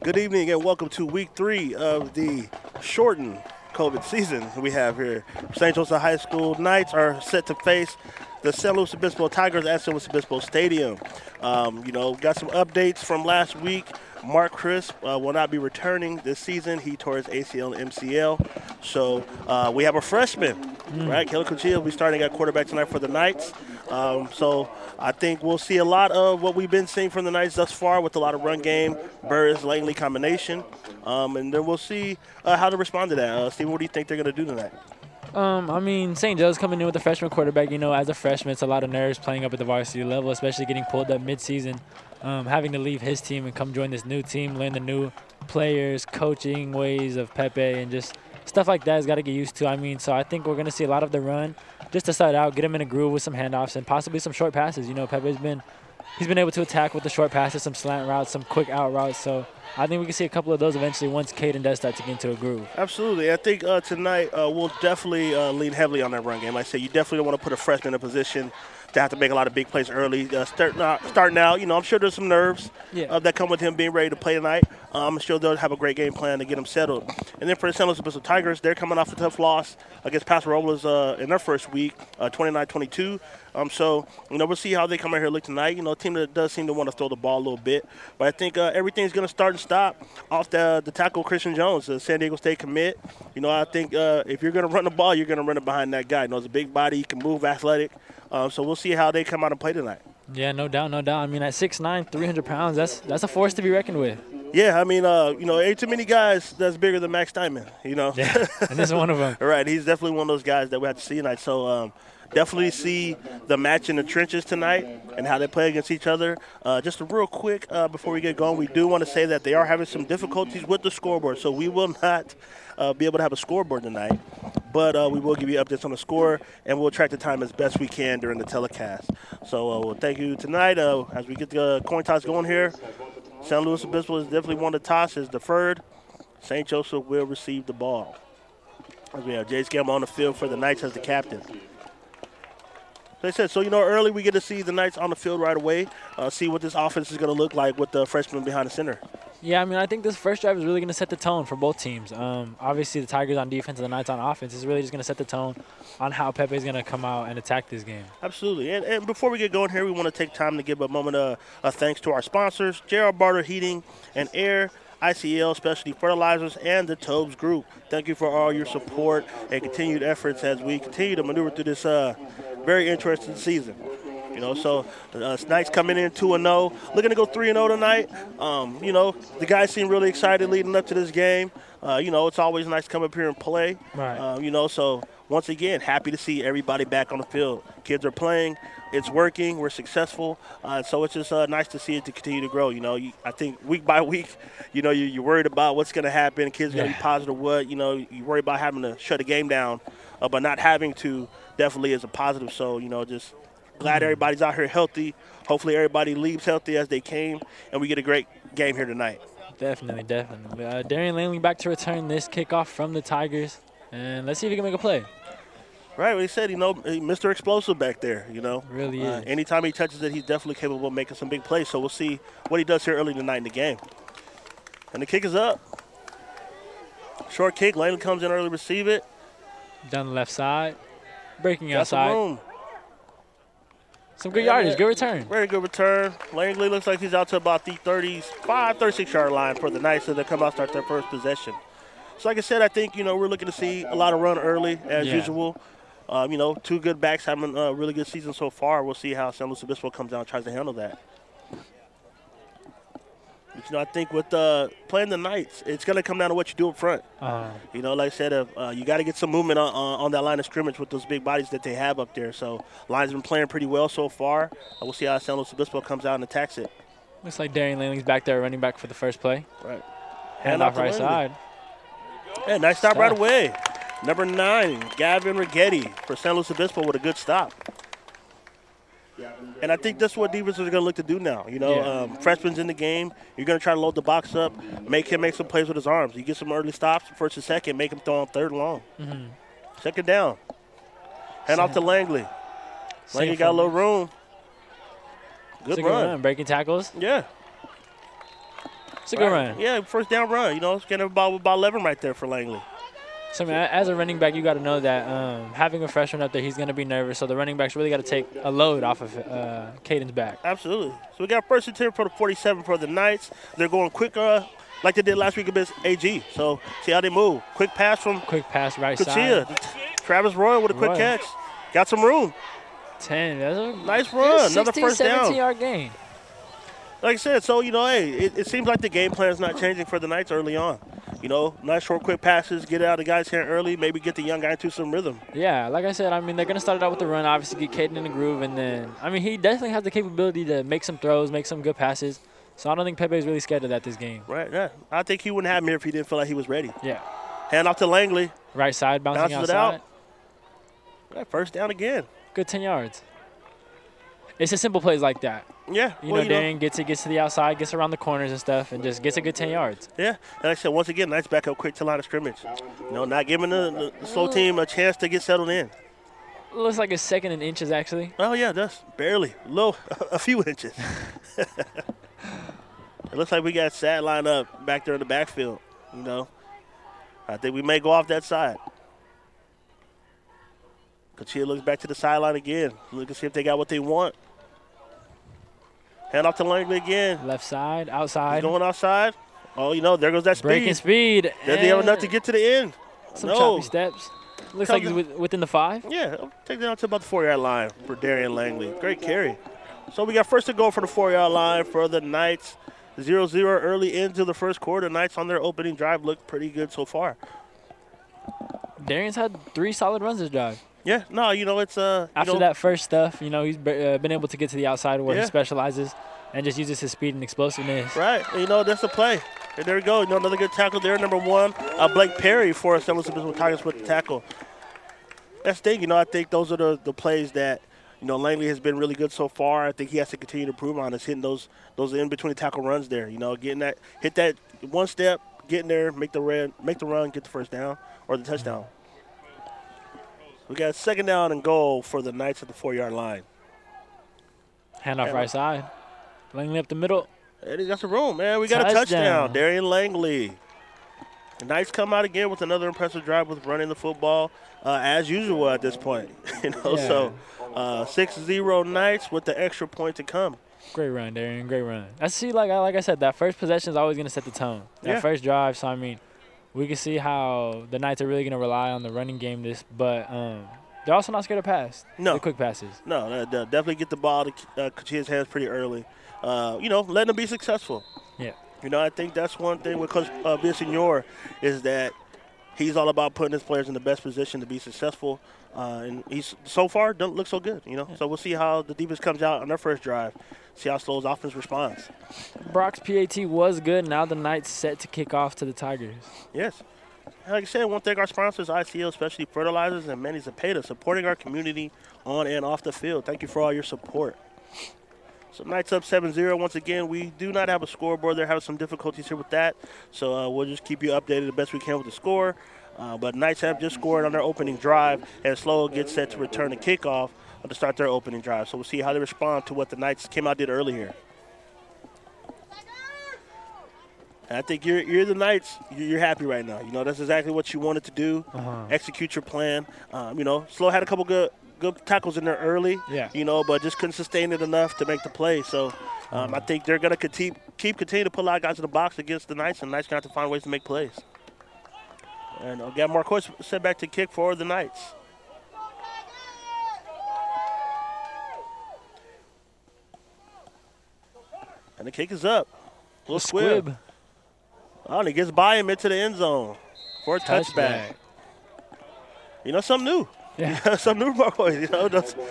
Good evening and welcome to week 3 of the shortened COVID season we have here. St. Joseph High School Knights are set to face the San Luis Obispo Tigers at San Luis Obispo Stadium. Got some updates from last week. Mark Crisp will not be returning this season. He tore his ACL and MCL. So we have a freshman, right? Kellen Cuchilla will be starting at quarterback tonight for the Knights. So I think we'll see a lot of what we've been seeing from the Knights thus far with a lot of run game, Burris-Langley combination. And then we'll see how to respond to that. Steven, what do you think they're going to do tonight? St. Joe's coming in with a freshman quarterback. As a freshman, it's a lot of nerves playing up at the varsity level, especially getting pulled up midseason, having to leave his team and come join this new team, learn the new players, coaching ways of Pepe, and just stuff like that has got to get used to. So I think we're going to see a lot of the run just to start out, get him in a groove with some handoffs and possibly some short passes. Pepe's been able to attack with the short passes, some slant routes, some quick out routes. So I think we can see a couple of those eventually once Caden does start to get into a groove. Absolutely. I think tonight we'll definitely lean heavily on that run game. Like I said, you definitely don't want to put a freshman in a position to have to make a lot of big plays early. Starting out, I'm sure there's some nerves that come with him being ready to play tonight. I'm sure they'll have a great game plan to get him settled. And then for the San Luis Obispo Tigers, they're coming off a tough loss against Paso Robles in their first week, 29-22. We'll see how they come out here and look tonight. A team that does seem to want to throw the ball a little bit. But I think everything's going to start and stop off the tackle Christian Jones, the San Diego State commit. I think if you're going to run the ball, you're going to run it behind that guy. He's a big body, he can move, athletic. So we'll see how they come out and play tonight. Yeah, no doubt. At 6'9", 300 pounds, that's a force to be reckoned with. Yeah, ain't too many guys that's bigger than Max Steinman, Yeah, and this is one of them. Right, he's definitely one of those guys that we have to see tonight. So definitely see the match in the trenches tonight and how they play against each other. Just real quick before we get going, we do want to say that they are having some difficulties with the scoreboard, so we will not be able to have a scoreboard tonight. But we will give you updates on the score, and we'll track the time as best we can during the telecast. So we'll thank you tonight as we get the coin toss going here. San Luis Obispo has definitely won the toss, is deferred. St. Joseph will receive the ball. As we have Jace Gamble on the field for the Knights as the captain. They said, early we get to see the Knights on the field right away, see what this offense is going to look like with the freshman behind the center. Yeah, I think this first drive is really going to set the tone for both teams. Obviously, the Tigers on defense and the Knights on offense is really just going to set the tone on how Pepe is going to come out and attack this game. Absolutely. And before we get going here, we want to take time to give a moment of thanks to our sponsors, J.R. Barter Heating and Air, ICL Specialty Fertilizers, and the Tobes Group. Thank you for all your support and continued efforts as we continue to maneuver through this very interesting season. Knights coming in 2-0, looking to go 3-0 tonight. The guys seem really excited leading up to this game. It's always nice to come up here and play. Right. So once again, happy to see everybody back on the field. Kids are playing. It's working. We're successful. So it's just nice to see it to continue to grow. I think week by week, you're worried about what's going to happen. Kids going to be positive what. You worry about having to shut a game down, but not having to definitely is a positive. So, just glad everybody's out here healthy. Hopefully everybody leaves healthy as they came, and we get a great game here tonight. Definitely. Darian Langley back to return this kickoff from the Tigers, and let's see if he can make a play. Right, what he said, Mr. Explosive back there, Really is. Anytime he touches it, he's definitely capable of making some big plays. So we'll see what he does here early tonight in the game. And the kick is up. Short kick, Langley comes in early to receive it. Down the left side. Breaking Got outside. Some room. Some good yardage, good return. Very good return. Langley looks like he's out to about the 36-yard line for the Knights as they come out and start their first possession. So like I said, I think, we're looking to see a lot of run early as usual. Two good backs having a really good season so far. We'll see how San Luis Obispo comes out and tries to handle that. But, I think with playing the Knights, it's going to come down to what you do up front. Like I said, you got to get some movement on that line of scrimmage with those big bodies that they have up there. So, line's been playing pretty well so far. We'll see how San Luis Obispo comes out and attacks it. Looks like Darian Langley's back there running back for the first play. Right. Hand off right side. Yeah, nice stop right away. Number 9, Gavin Rigetti for San Luis Obispo with a good stop. And I think that's what defenses are going to look to do now. Freshman's in the game. You're going to try to load the box up, make him make some plays with his arms. You get some early stops, first and second, make him throw on third and long. Second down. Hand off to Langley. Langley got a little room. Good run. Breaking tackles. Yeah. It's a good run. Yeah, first down run. It's getting about 11 right there for Langley. So, I mean, as a running back, you got to know that having a freshman up there, he's going to be nervous. So the running backs really got to take a load off of Caden's back. Absolutely. So we got first and 10 for the 47 for the Knights. They're going quick like they did last week against AG. So see how they move. Quick pass from right Kachia. side. Travis Roy with a quick catch. Got some room. 10. That's a nice run. Another first down. 17-yard gain. Like I said, so, hey, it seems like the game plan is not changing for the Knights early on. Nice short, quick passes, get out of the guy's hand early, maybe get the young guy into some rhythm. Yeah, like I said, I mean, they're going to start it out with the run, obviously get Caden in the groove, and then, I mean, he definitely has the capability to make some throws, make some good passes. So I don't think Pepe's really scared of that this game. Right, yeah. I think he wouldn't have him here if he didn't feel like he was ready. Yeah. Hand off to Langley. Right side, bouncing bounces outside. It out. Right, first down again. Good 10 yards. It's just simple plays like that. Yeah. Darian gets to the outside, gets around the corners and stuff, and just gets a good 10 yards. Yeah. And like I said, once again, nice back up quick to line of scrimmage. Not giving the slow team a chance to get settled in. Looks like it's second in inches, actually. Oh, yeah, it does. Barely. A few inches. It looks like we got Sad lined up back there in the backfield. I think we may go off that side. Kachia looks back to the sideline again. Look to see if they got what they want. Hand off to Langley again. Left side, outside. He's going outside. Oh, there goes that speed. Breaking speed. Does he have enough to get to the end? Some choppy steps. Looks like he's within the 5. Yeah, take that out to about the 4-yard line for Darian Langley. Great carry. So we got first to go for the 4-yard line for the Knights. 0-0 early into the first quarter. Knights on their opening drive look pretty good so far. Darian's had 3 solid runs this drive. Yeah, no, it's after that first stuff, he's been able to get to the outside where he specializes and just uses his speed and explosiveness. Right, that's the play. And there we go. Another good tackle there. Number 1, Blake Perry for us. That was the Tigers with the tackle. That's the thing. I think those are the plays that Langley has been really good so far. I think he has to continue to improve on is hitting those in between tackle runs there. Getting that, hit that one step, getting there, make the run, get the first down or the touchdown. We got second down and goal for the Knights at the 4-yard line. Handoff right side. Langley up the middle. Eddie got some room, man. We got a touchdown. Darian Langley. The Knights come out again with another impressive drive with running the football as usual at this point. So 6-0 Knights with the extra point to come. Great run, Darian. Great run. Like I said, that first possession is always going to set the tone. That first drive. So I mean, we can see how the Knights are really going to rely on the running game but they're also not scared to pass. No. The quick passes. No, they'll definitely get the ball to Kachia's hands pretty early. Letting them be successful. Yeah. I think that's one thing with Coach Villasenor is that he's all about putting his players in the best position to be successful. And he's so far doesn't look so good, So we'll see how the defense comes out on their first drive. See how SLO's offense responds. Brock's PAT was good. Now the Knights set to kick off to the Tigers. Yes. Like I said, I want to thank our sponsors, ICL Specialty Fertilizers and Manny Zapata, supporting our community on and off the field. Thank you for all your support. So Knights up 7-0. Once again, we do not have a scoreboard. They're having some difficulties here with that. So we'll just keep you updated the best we can with the score. But Knights have just scored on their opening drive, and SLO gets set to return the kickoff to start their opening drive. So we'll see how they respond to what the Knights came out did earlier. And I think you're the Knights. You're happy right now. That's exactly what you wanted to do. Execute your plan. SLO had a couple good tackles in there early. Yeah. But just couldn't sustain it enough to make the play. So I think they're going to continue to put a lot of guys in the box against the Knights, and the Knights going to have to find ways to make plays. And got Marquez set back to kick for the Knights. And the kick is up. A little squib. Oh, and he gets by him into the end zone for a touchback. Something new. Yeah. Something new, Marquez.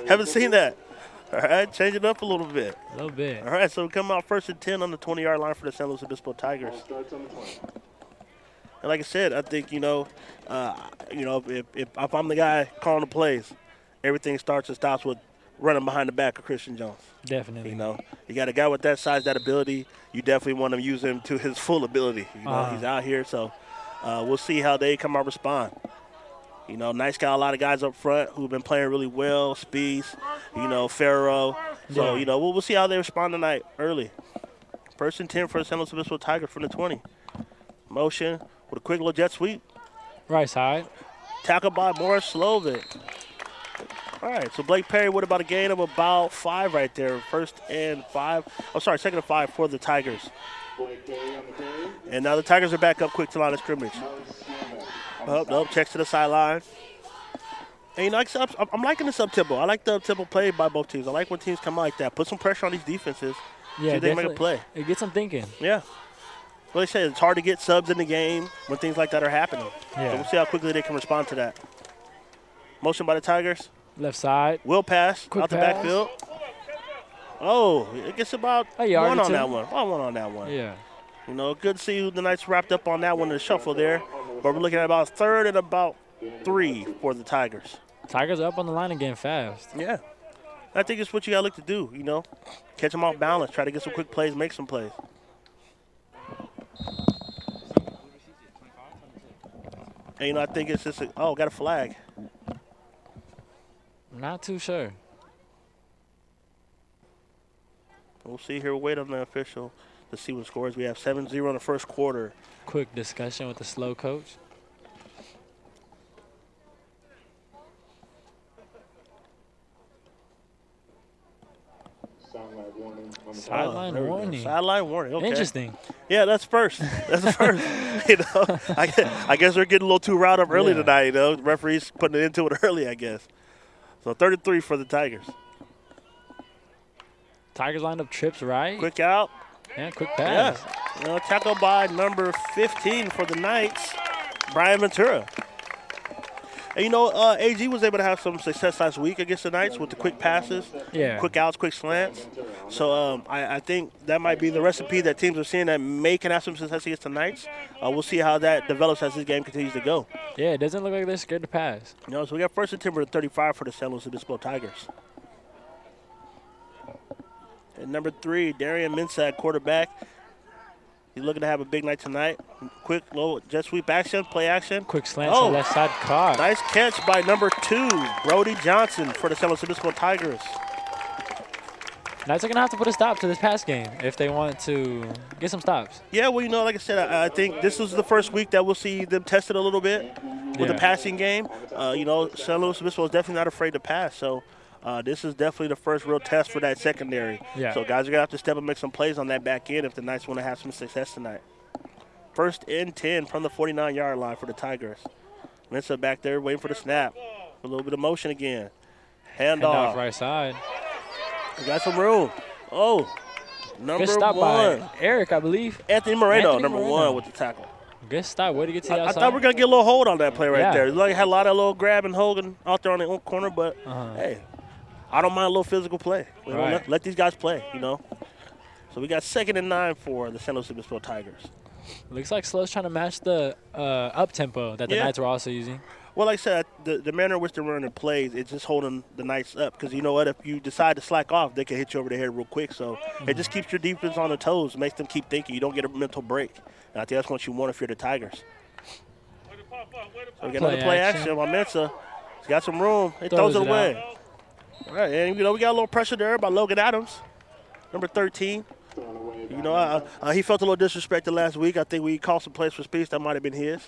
Haven't seen that. All right, change it up a little bit. A little bit. All right, so we come out first and 10 on the 20-yard line for the San Luis Obispo Tigers. And like I said, I think, if I'm the guy calling the plays, everything starts and stops with running behind the back of Christian Jones. Definitely. You got a guy with that size, that ability. You definitely want to use him to his full ability. He's out here, so we'll see how they come out respond. Nice got a lot of guys up front who've been playing really well. Speeds, Farrow. So, we'll see how they respond tonight early. First and 10 for the San Luis Obispo Tigers from the 20. Motion with a quick little jet sweep. Right side. Tackled by Morris Slovic. All right, so Blake Perry with about a gain of about 5 right there. First and 5. Oh, sorry, second and 5 for the Tigers. And now the Tigers are back up quick to line of scrimmage. Nope, checks to the sideline. And, you know, I'm liking this up-tempo. I like the up-tempo play by both teams. I like when teams come out like that. Put some pressure on these defenses. Yeah, see if they make a play. It gets them thinking. Yeah. Well, they say it's hard to get subs in the game when things like that are happening. Yeah. So we'll see how quickly they can respond to that. Motion by the Tigers. Left side. Will pass Quick out the pass. backfield. Oh, it gets about A yard one or on two. that one. One on that one. Yeah. You know, good to see who the Knights wrapped up on that one in the shuffle there. But we're looking at about 3rd and about 3 for the Tigers. Tigers are up on the line again fast. Yeah. I think it's what you got to look to do, you know. Catch them off balance. Try to get some quick plays, make some plays. And, you know, I think it's just got a flag. Not too sure. We'll see here. We'll wait on the official to see what scores. We have 7-0 in the first quarter. Quick discussion with the SLO coach. Sideline warning. Sideline warning. Okay. Interesting. Yeah, that's first. That's the first. You know, I guess they're getting a little too riled up early tonight. You know, the referees putting it into it early, I guess. So 33 for the Tigers. Tigers lined up trips right. Quick out. Yeah, quick pass. Yeah. You know, tackle by number 15 for the Knights, Brian Ventura. And, you know, AG was able to have some success last week against the Knights with the quick passes, quick outs, quick slants. So I think that might be the recipe that teams are seeing that may can have some success against the Knights. We'll see how that develops as this game continues to go. Yeah, it doesn't look like they're scared to pass. You know, so we got first and 10 for the 35 for the San Luis Obispo Tigers. And number 3, Darian Mensah, quarterback. He's looking to have a big night tonight. Quick, low jet sweep action, play action. Quick slant to the left side, caught. Nice catch by number 2, Brody Johnson for the San Luis Obispo Tigers. Knights are going to have to put a stop to this pass game if they want to get some stops. Yeah, well, you know, like I said, I think this is the first week that we'll see them tested a little bit with the passing game. You know, San Luis Obispo is definitely not afraid to pass, so this is definitely the first real test for that secondary. Yeah. So guys are going to have to step up and make some plays on that back end if the Knights want to have some success tonight. First and 10 from the 49-yard line for the Tigers. Mensah back there waiting for the snap. A little bit of motion again. Handoff. Right side. We got some room. Oh, number Good stop 1. by Eric, I believe. Anthony Moreno, Anthony number Moreno. 1 with the tackle. Good stop. Way to get to the I outside. thought we were going to get a little hold on that play right Yeah. there. Like, had a lot of little grab and holding out there on the corner, but, hey, I don't mind a little physical play. You know, Right. let these guys play, you know. So we got 2nd and 9 for the San Luis Obispo Tigers. Looks like SLO's trying to match the up-tempo that the Knights were also using. Well, like I said, the manner in which they're running plays, it's just holding the Knights up. Because you know what? If you decide to slack off, they can hit you over the head real quick. So it just keeps your defense on the toes, makes them keep thinking. You don't get a mental break. And I think that's what you want if you're the Tigers. So we got another play action by Mensah. He's got some room. He throws it away. All right, and, you know, we got a little pressure there by Logan Adams, number 13. You know, he felt a little disrespected last week. I think we called some plays for speech that might have been his.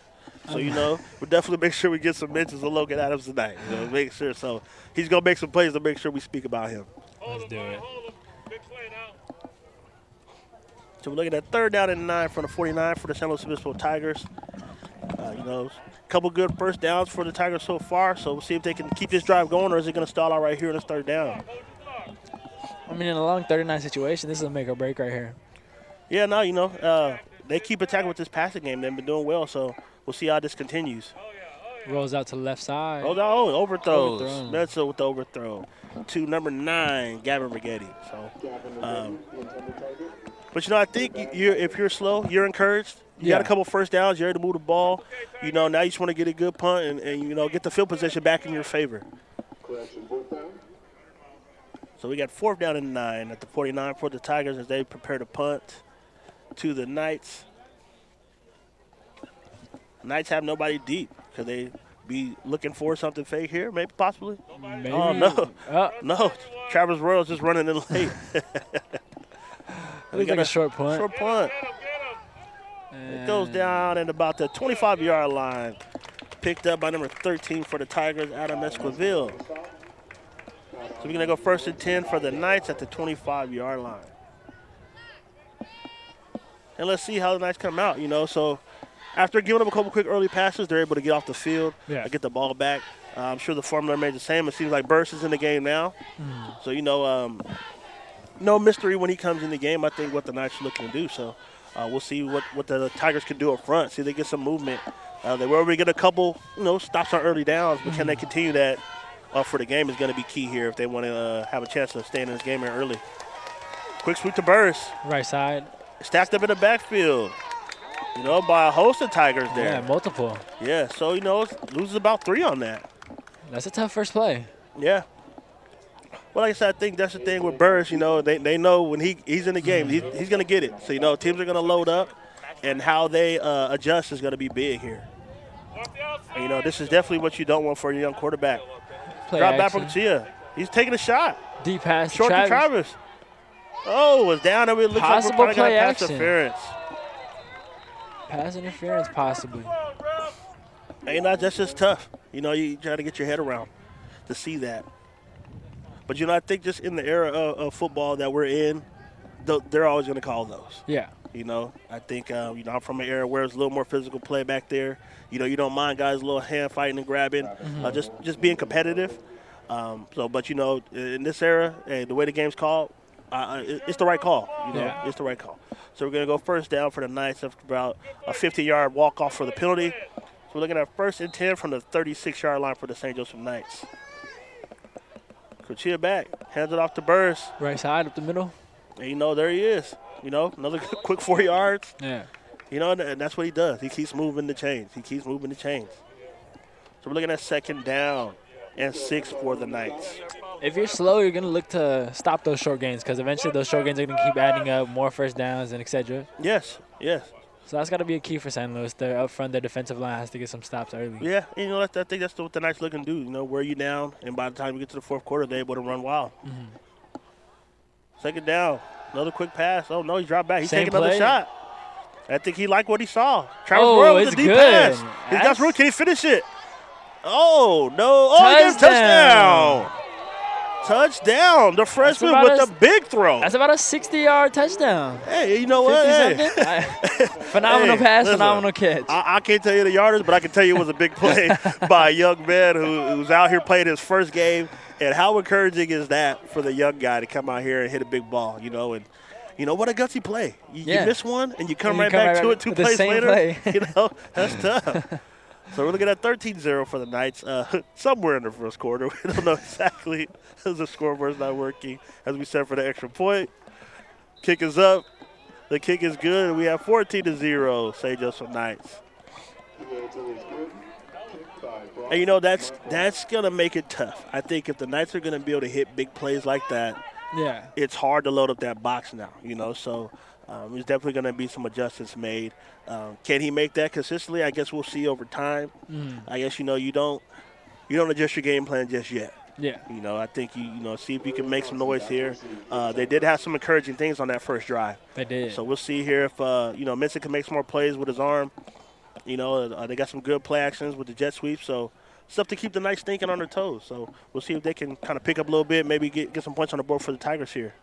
So, you know, we'll definitely make sure we get some mentions of Logan Adams tonight. You know, make sure. So he's going to make some plays to make sure we speak about him. Let's do it. So we're looking at 3rd down and 9 from the 49 for the San Luis Obispo Tigers. You know, a couple good first downs for the Tigers so far. So we'll see if they can keep this drive going, or is it going to stall out right here in this 3rd down? I mean, in a long 39 situation, this is a make or break right here. Yeah, no, you know, they keep attacking with this passing game. They've been doing well, so we'll see how this continues. Rolls out to the left side. Overthrows. Mensah with the overthrow to number 9, Gavin Rigetti. So, but, you know, I think if you're slow, you're encouraged. You got a couple first downs. You're able to move the ball. You know, now you just want to get a good punt and, you know, get the field position back in your favor. So we got 4th down and 9 at the 49 for the Tigers as they prepare to punt to the Knights. Knights have nobody deep. Could they be looking for something fake here? Maybe, possibly. Maybe. Oh, no. No. Travis Royals just running in late. It looks like a short punt. Short punt. It goes down at about the 25-yard line. Picked up by number 13 for the Tigers, Adam Esquivel. So we're going to go 1st and 10 for the Knights at the 25-yard line. And let's see how the Knights come out, So after giving up a couple quick early passes, they're able to get off the field and get the ball back. I'm sure the formula remains the same. It seems like Burst is in the game now. So, no mystery when he comes in the game, I think, what the Knights are looking to do. So we'll see what the Tigers can do up front, see if they get some movement. They were able to get a couple, stops on early downs, but can they continue that for the game is going to be key here if they want to have a chance to stay in this game here early. Quick sweep to Burst. Right side. Stacked up in the backfield, by a host of Tigers there. Yeah, multiple. Yeah, so, loses about 3 on that. That's a tough first play. Yeah. Well, like I said, I think that's the thing with Burris. They know when he's in the game, he's going to get it. So, teams are going to load up, and how they adjust is going to be big here. And, this is definitely what you don't want for a young quarterback. Drop back from Chia. He's taking a shot. Deep pass. Short to Travis. Oh, it's down. It looks like we're probably going to pass interference. Pass interference, possibly. That's just tough. You try to get your head around to see that. But, I think just in the era of football that we're in, they're always going to call those. Yeah. I think, I'm from an era where it's a little more physical play back there. You don't mind guys a little hand fighting and grabbing, just being competitive. But, in this era, the way the game's called, it's the right call. It's the right call. So we're going to go 1st down for the Knights after about a 50-yard walk-off for the penalty. So we're looking at 1st and 10 from the 36-yard line for the St. Joseph Knights. Coachia back, hands it off to Burris. Right side up the middle. And there he is. Another quick 4 yards. Yeah. And that's what he does. He keeps moving the chains. So we're looking at 2nd down and 6 for the Knights. If you're slow, you're going to look to stop those short gains because eventually those short gains are going to keep adding up, more 1st downs and et cetera. Yes. So that's got to be a key for St. Louis. They're up front. Their defensive line has to get some stops early. Yeah, I think that's what the Knights looking to do. Wear you down, and by the time you get to the 4th quarter, they're able to run wild. 2nd down, another quick pass. Oh, no, he dropped back. He's taking another shot. I think he liked what he saw. Travis Royal with a deep pass. He's got room. Can he finish it? Oh, no. Oh, he gets a touchdown. Touchdown. The freshman with the big throw. That's about a 60-yard touchdown. Hey, you know what? Hey. Phenomenal pass, listen, phenomenal catch. I can't tell you the yardage, but I can tell you it was a big play by a young man who's out here playing his first game. And how encouraging is that for the young guy to come out here and hit a big ball, and what a gutsy play. You miss one, and you come right back to it 2 plays later. That's tough. So we're looking at 13-0 for the Knights somewhere in the 1st quarter. We don't know exactly as the scoreboard's not working as we set for the extra point. Kick is up. The kick is good. We have 14-0, St. Joseph Knights. And, that's going to make it tough. I think if the Knights are going to be able to hit big plays like that, it's hard to load up that box now, So there's definitely going to be some adjustments made. Can he make that consistently? I guess we'll see over time. I guess, you don't adjust your game plan just yet. Yeah. I think, see if you can make some noise here. They did have some encouraging things on that first drive. They did. So we'll see here if, Minson can make some more plays with his arm. They got some good play actions with the jet sweep. So stuff to keep the Knights thinking on their toes. So we'll see if they can kind of pick up a little bit, maybe get some points on the board for the Tigers here.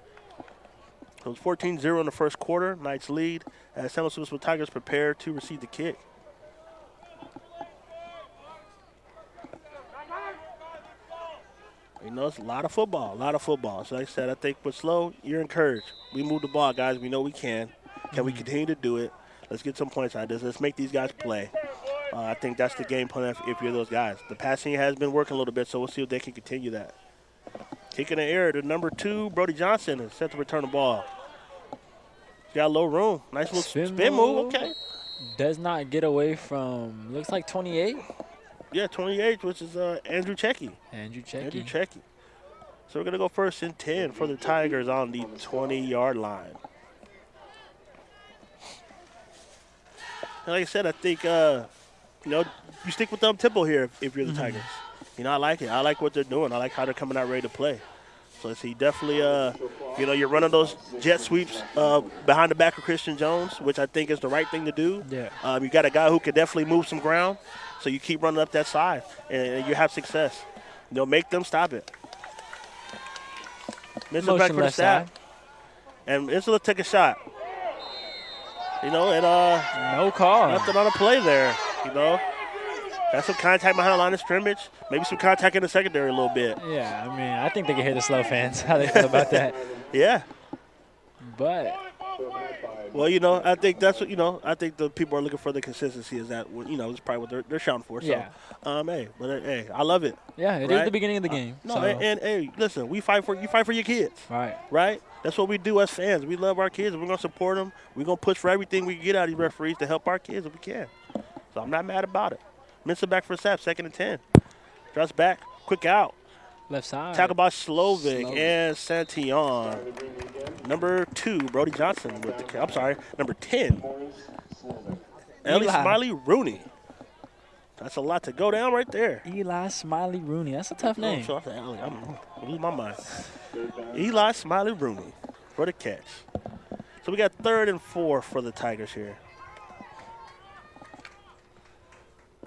So it's 14-0 in the 1st quarter. Knights lead as San Luis Obispo Tigers prepare to receive the kick. It's a lot of football. So like I said, I think with slow, you're encouraged. We move the ball, guys. We know we can. Can we continue to do it? Let's get some points out of this. Let's make these guys play. I think that's the game plan if you're those guys. The passing has been working a little bit, so we'll see if they can continue that. Kicking the air to number 2, Brody Johnson, is set to return the ball. He's got a little room. Nice little spin move. Okay. Does not get away from, looks like 28. Yeah, 28, which is Andrew Checky. Andrew Checky. So we're going to go 1st and 10 for the Tigers on the 20-yard line. And like I said, I think, you stick with the up-tempo here if you're the Tigers. I like it. I like what they're doing. I like how they're coming out ready to play. So he definitely You know, you're running those jet sweeps behind the back of Christian Jones, which I think is the right thing to do. Yeah. You got a guy who can definitely move some ground, so you keep running up that side, and you have success. You know, make them stop it. Mitchell back Motion for the left stat. side. And Mitchell take a shot. You know, and No call. nothing on the play there, you know. Got some contact behind the line of scrimmage. Maybe some contact in the secondary a little bit. Yeah, I mean, I think they can hear the SLO fans, how they feel about that. Yeah. But Well, you know, I think that's what, you know, I think the people are looking for the consistency is that, you know, it's probably what they're shouting for. So, Yeah. hey, I love it. yeah, it is the beginning of the game. No, so. and hey, listen, you fight for your kids. Right. Right? That's what we do as fans. We love our kids, and we're going to support them. We're going to push for everything we can get out of these referees to help our kids if we can. So I'm not mad about it. Minson back for a snap, 2nd and 10. Drops back, quick out. Left side. Tackle by Slovic and Santillon. Number 2, Brody Johnson with the, I'm sorry, number 10. Ellie Eli. Smiley Rooney. That's a lot to go down right there. Eli Smiley Rooney. That's a tough name. Oh, so I'm losing my mind. Eli Smiley Rooney for the catch. So we got 3rd and 4 for the Tigers here.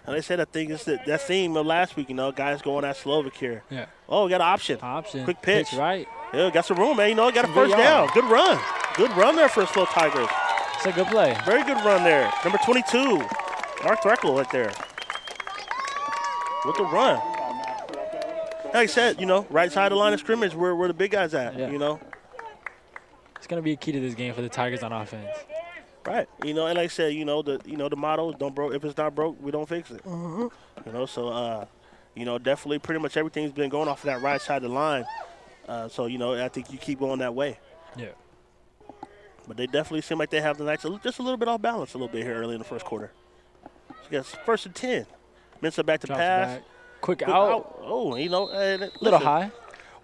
And they said, I think it's that theme of last week, you know, guys going at Slovic here. Yeah. Oh, we got an option. Option. Quick pitch. right. Yeah, got some room, man. You know, got a Good first down. yard. Good run. Good run there for the Slow Tigers. It's a good play. Very good run there. Number 22, Mark Threckle right there. With the run. Like I said, you know, right side of the line of scrimmage where the big guys at, Yeah. you know. It's going to be a key to this game for the Tigers on offense. Right. You know, and like I said, the motto, don't broke. If it's not broke, we don't fix it. You know, so, definitely pretty much everything's been going off of that right side of the line. So, you know, I think you keep going that way. Yeah. But they definitely seem like they have the Knights just a little bit off balance a little bit here early in the first quarter. So you got 1st and 10. Mensa back to Drops pass. back. Quick out. Oh, you know. Little high.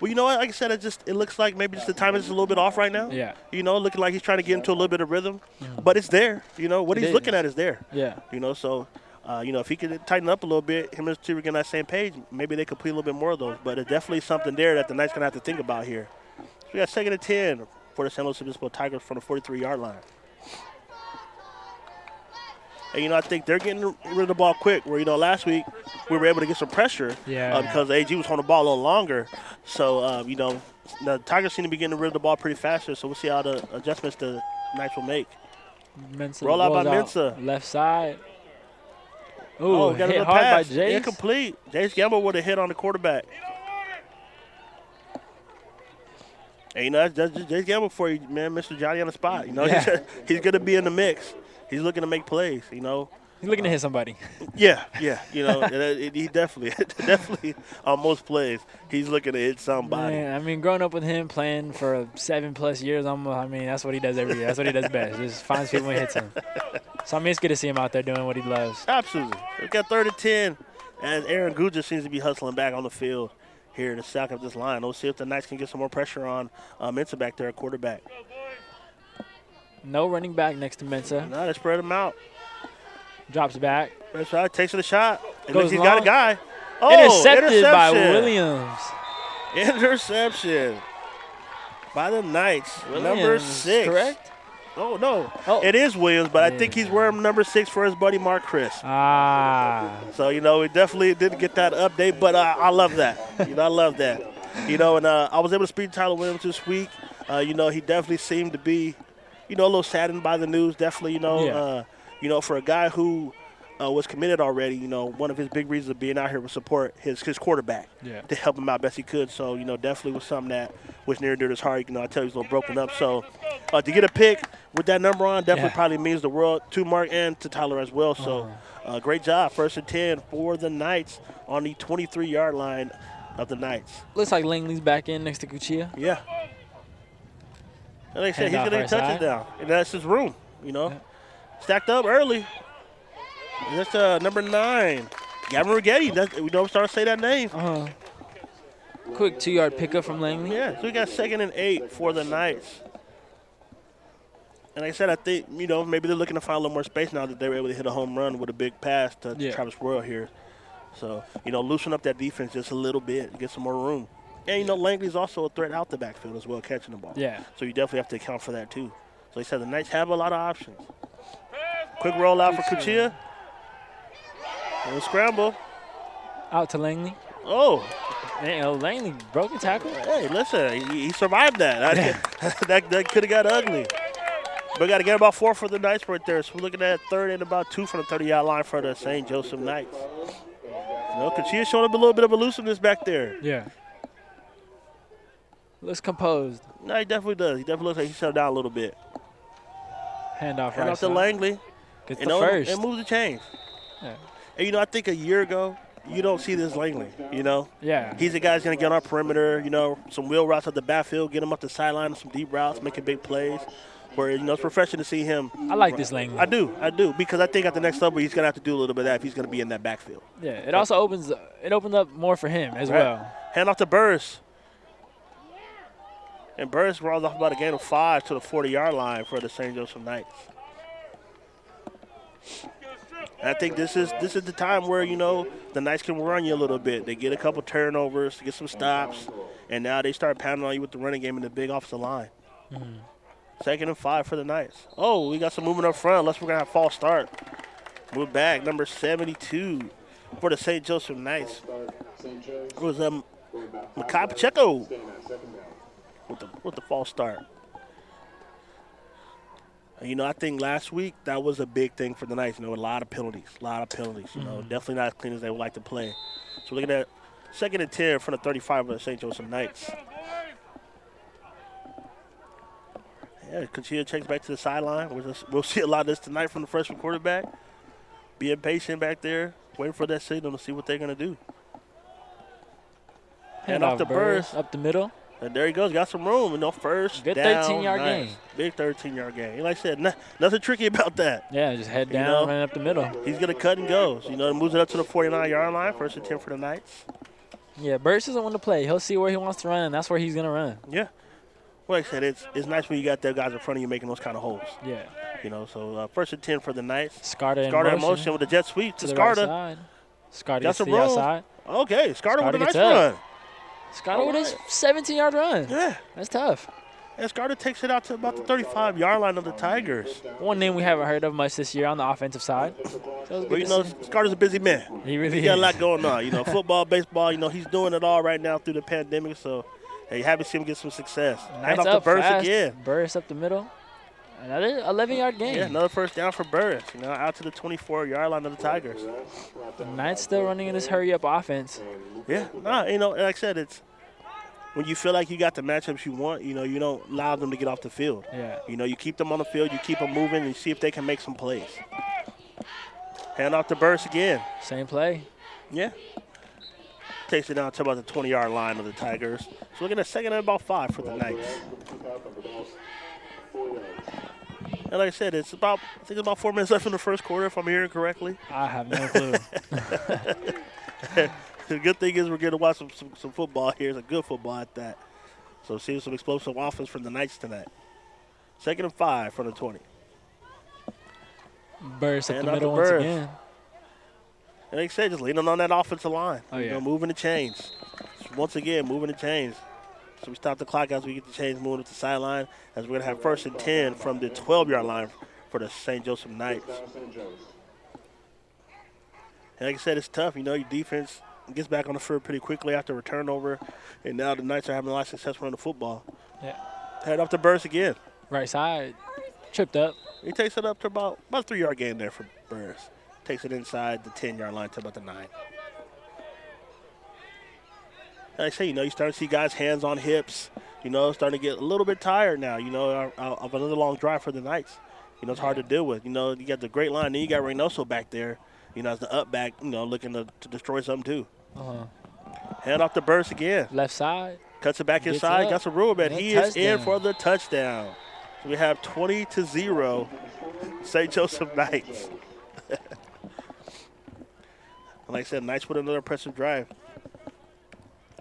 Well, you know what? Like I said, it looks like maybe just the timing is a little bit off right now. Yeah. You know, looking like he's trying to get into a little bit of rhythm. But it's there. You know, what It he's is. looking at is there. Yeah. You know, so, if he could tighten up a little bit, him and Steve are on that same page, maybe they could play a little bit more of those. But it's definitely something there that the Knights going to have to think about here. So we got 2nd and 10 for the San Luis Obispo Tigers from the 43-yard line. And, you know, I think they're getting rid of the ball quick, where, you know, last week we were able to get some pressure because AG was holding the ball a little longer. So, the Tigers seem to be getting rid of the ball pretty faster, so we'll see how the adjustments the Knights will make. Mensa Roll out by rolls Mensa. Left side. Ooh, got a hit little hard pass. by Jace. Incomplete. Jace Gamble with a hit on the quarterback. And, you know, that's just Jace Gamble for you, man, Mr. Johnny on the spot. You know, he's going to be in the mix. He's looking to make plays, you know. He's looking to hit somebody. Yeah, you know, he definitely on most plays, he's looking to hit somebody. Man, I mean, growing up with him playing for 7+ years, that's what he does every year. That's what he does best. Just finds people and hits them. So, I mean, it's good to see him out there doing what he loves. Absolutely. We got 3rd and 10, and Aaron Guja seems to be hustling back on the field here to stack up this line. We'll see if the Knights can get some more pressure on Mensa back there at quarterback. No running back next to Mensa. No, they spread him out. Drops back. That's right. Takes it a shot. And Goes looks he's got a long. guy. Oh, Intercepted by Williams. Interception by the Knights. Number 6. Correct? Oh, no. Oh. It is Williams, but I think he's wearing number 6 for his buddy Mark Chris. So, you know, we definitely didn't get that update, but I love that. You know, I love that. You know, and I was able to speak to Tyler Williams this week. You know, he definitely seemed to be, you know, a little saddened by the news. Definitely, you know, for a guy who was committed already, you know, one of his big reasons of being out here was support his quarterback to help him out best he could. So, you know, definitely was something that was near and dear to his heart. You know, I tell you, he's a little broken up. So, to get a pick with that number on definitely probably means the world to Mark and to Tyler as well. So, great job. 1st and 10 for the Knights on the 23-yard line of the Knights. Looks like Langley's back in next to Cuchilla. Yeah. And like I said, he's going to get touches down. And that's his room, you know. Yeah. Stacked up early. And that's number 9, Gavin Rigetti. We don't start to say that name. Quick 2-yard pickup from Langley. Yeah, so we got 2nd and 8 for the Knights. And like I said, I think, you know, maybe they're looking to find a little more space now that they were able to hit a home run with a big pass to Travis Royal here. So, you know, loosen up that defense just a little bit, get some more room. And, you know, Langley's also a threat out the backfield as well, catching the ball. Yeah. So you definitely have to account for that, too. So he said the Knights have a lot of options. Quick rollout for Kuchia. And a scramble. Out to Langley. Oh. And Langley broke a tackle. Hey, listen, he survived that. that could have got ugly. But got to get about 4 for the Knights right there. So we're looking at 3rd and about 2 from the 30-yard line for the St. Joseph Knights. You know, Kuchia showing up a little bit of elusiveness back there. Yeah. Looks composed. No, he definitely does. He definitely looks like he settled down a little bit. Handoff Hand off to Langley. Gets the first. And moves the chains. Yeah. And, you know, I think a year ago, you don't see this Langley, you know? Yeah. He's the guy that's going to get on our perimeter, you know, some wheel routes at the backfield, get him up the sideline, some deep routes, making big plays. Where, you know, it's refreshing to see him. I like this Langley. I do, because I think at the next level he's going to have to do a little bit of that if he's going to be in that backfield. Yeah, it also opens up more for him as well. Hand off to Burris. And Burris rolls off about a gain of 5 to the 40-yard line for the St. Joseph Knights. And I think this is the time where, you know, the Knights can run you a little bit. They get a couple turnovers, get some stops, and now they start pounding on you with the running game and the big offensive line. 2nd and 5 for the Knights. Oh, we got some movement up front. Unless we're going to have a false start. Move back, number 72 for the St. Joseph Knights. It was Makai Pacheco with the false start. And, you know, I think last week that was a big thing for the Knights. You know, a lot of penalties. You know, definitely not as clean as they would like to play. So we're looking at 2nd and 10 from the 35 of the St. Joseph Knights. Yeah, Kuchia checks back to the sideline. We'll see a lot of this tonight from the freshman quarterback. Being patient back there, waiting for that signal to see what they're going to do. Hand off to Burris. Up the middle. And there he goes. Got some room. You know, first good down. 13-yard gain. Big 13-yard gain. Like I said, nothing tricky about that. Yeah, just head down, running up the middle. He's going to cut and go. So, you know, moves it up to the 49-yard line. 1st and 10 for the Knights. Yeah, Burris doesn't want to play. He'll see where he wants to run, and that's where he's going to run. Yeah. Well, like I said, it's nice when you got that guys in front of you making those kind of holes. Yeah. You know, so 1st and 10 for the Knights. Scarta in motion with a jet sweep to the Scarta. Right Scarta gets to the outside. Okay, Scarta with a nice run. Scarta with his 17-yard run. Yeah. That's tough. And Scarta takes it out to about the 35-yard line of the Tigers. One name we haven't heard of much this year on the offensive side. So well, you know, Scarta's a busy man. He really is. He's got a lot going on. You know, football, baseball, you know, he's doing it all right now through the pandemic. So, hey, happy to see him get some success. Nice off up to Burris fast. again. Burris up the middle. Another 11-yard gain. Yeah, another first down for Burris. You know, out to the 24-yard line of the Tigers. The Knights still running in this hurry-up offense. Yeah, you know, like I said, it's when you feel like you got the matchups you want, you know, you don't allow them to get off the field. Yeah. You know, you keep them on the field, you keep them moving, and you see if they can make some plays. Hand off to Burris again. Same play. Yeah. Takes it down to about the 20-yard line of the Tigers. So looking at 2nd and about 5 for the Knights. And like I said, I think it's about 4 minutes left in the first quarter, if I'm hearing correctly. I have no clue. The good thing is we're going to watch some football here. It's a good football at that. So seeing some explosive offense from the Knights tonight. 2nd and 5 from the 20. Burris up the middle once again. And like I said, just leaning on that offensive line. Oh, yeah. You know, moving the chains. Once again, moving the chains. So we stop the clock as we get the chains moving to the sideline, as we're going to have 1st and 10 from the 12-yard line for the St. Joseph Knights. And like I said, it's tough. You know, your defense gets back on the field pretty quickly after a turnover, and now the Knights are having a lot of success running the football. Yeah. Head up to Burris again. Right side. Tripped up. He takes it up to about a 3-yard gain there for Burris. Takes it inside the 10-yard line to about the 9. Like I say, you know, you start to see guys' hands on hips, you know, starting to get a little bit tired now, you know, of another long drive for the Knights. You know, it's hard to deal with. You know, you got the great line, then you got Reynoso back there, you know, as the up back, you know, looking to destroy something too. Hand off to Burris again. Left side. Cuts it back inside, got some room, and he is in for the touchdown. So we have 20-0 St. Joseph Knights. And like I said, Knights with another impressive drive.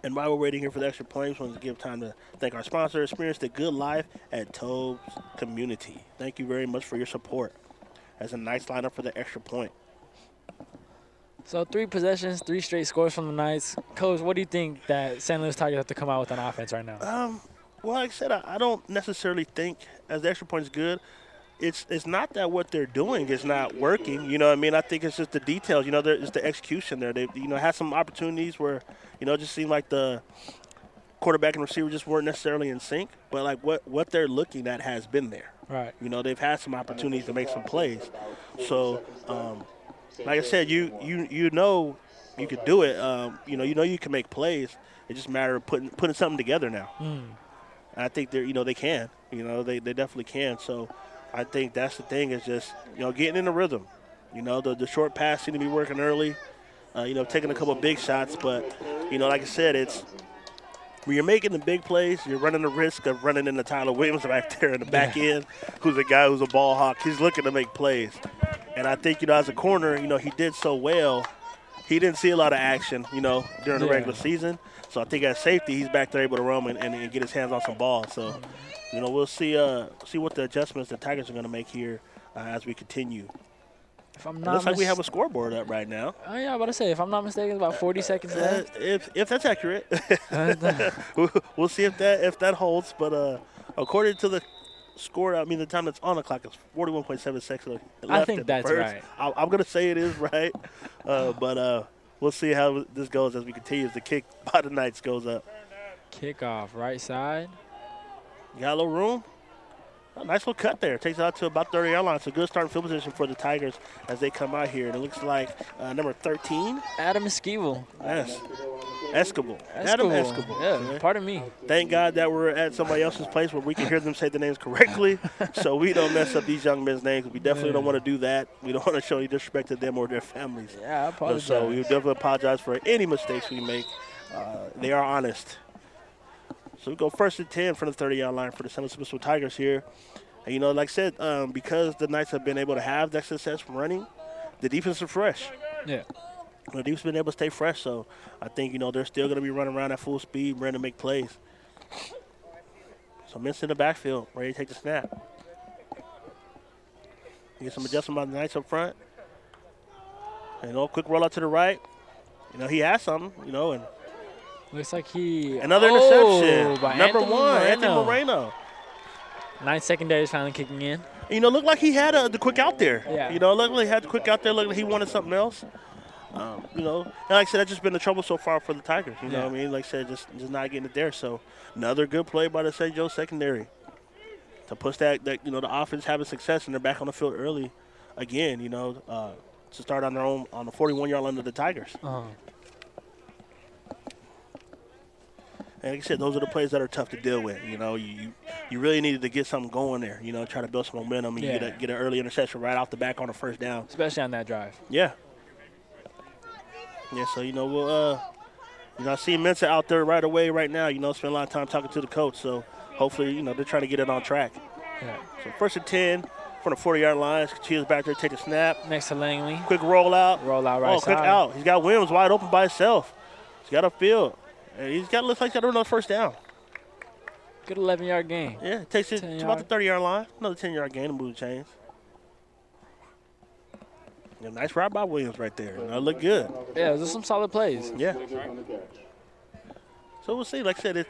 And while we're waiting here for the extra points, we want to give time to thank our sponsor, Experience the Good Life at Tobes Community. Thank you very much for your support. That's a nice lineup for the extra point. So 3 possessions, 3 straight scores from the Knights. Coach, what do you think that St. Louis Tigers have to come out with on offense right now? Well, like I said, I don't necessarily think as the extra point is good. It's not that what they're doing is not working. You know what I mean? I think it's just the details. You know, it's the execution there. They had some opportunities where it just seemed like the quarterback and receiver just weren't necessarily in sync. But like what they're looking at has been there. Right. They've had some opportunities to make some plays. So, like I said, you know you could do it. You can make plays. It's just a matter of putting something together now. And I think they can. They definitely can. So I think that's the thing is just getting in the rhythm. The short pass seem to be working early. Taking a couple of big shots, but like I said, it's when you're making the big plays, you're running the risk of running into Tyler Williams back there in the back end, who's a guy who's a ball hawk. He's looking to make plays. And I think, as a corner, he did so well. He didn't see a lot of action, during the regular season. So I think at safety, he's back there able to roam and get his hands on some balls. So, we'll see what the adjustments the Tigers are going to make here as we continue. If I'm It not looks like we have a scoreboard up right now. Oh, yeah, I'm about to say, if I'm not mistaken, about 40 seconds left. If that's accurate. We'll see if that holds. But according to the score, I mean, the time that's on the clock is 41.7 seconds left. I think that's right. I'm going to say it is right. But we'll see how this goes as we continue as the kick by the Knights goes up. Kickoff, right side. You got a little room. A nice little cut there. Takes it out to about 30-yard line. It's a good starting field position for the Tigers as they come out here. And it looks like number 13. Adam Esquivel. Yes. Esquivel. Adam Esquivel. Yeah, pardon me. Thank God that we're at somebody else's place where we can hear them say the names correctly so we don't mess up these young men's names. We definitely don't want to do that. We don't want to show any disrespect to them or their families. Yeah, I apologize. So we definitely apologize for any mistakes we make. They are honest. So we go 1st and 10 from the 30-yard line for the St. Louis Obispo Tigers here. And, like I said, because the Knights have been able to have that success running, the defense is fresh. Yeah. The defense has been able to stay fresh. So I think, they're still going to be running around at full speed, ready to make plays. So Mints in the backfield, ready to take the snap. Get some adjustment by the Knights up front. And, quick rollout to the right. He has something, and Looks like he. another interception. By Number Anthony 1, Moreno. Anthony Moreno. Knights secondary is finally kicking in. Looked like he had the quick out there. Yeah. Looked like he had the quick out there. Looked like he wanted something else. And like I said, that's just been the trouble so far for the Tigers. You know what I mean? Like I said, just not getting it there. So another good play by the St. Joe secondary to push that the offense having success and they're back on the field early again. To start on their own on the 41-yard line of the Tigers. And like I said, those are the plays that are tough to deal with. You really needed to get something going there. Try to build some momentum and get an early interception right off the back on the first down. Especially on that drive. Yeah. Yeah, so, we'll, I see Mensa out there right away right now, spend a lot of time talking to the coach. So, hopefully, they're trying to get it on track. Yeah. So, 1st and 10 from the 40-yard line. Kachia's back there, take a snap. Next to Langley. Quick rollout. Rollout right side. Quick out. He's got Williams wide open by himself. He's got a field. And looks like he's got another first down. Good 11-yard gain. Yeah, it takes it to about the 30-yard line. Another 10-yard gain to move the chains. Yeah, nice ride by Williams right there. Look good. Yeah, those are some solid plays. Yeah. So we'll see. Like I said,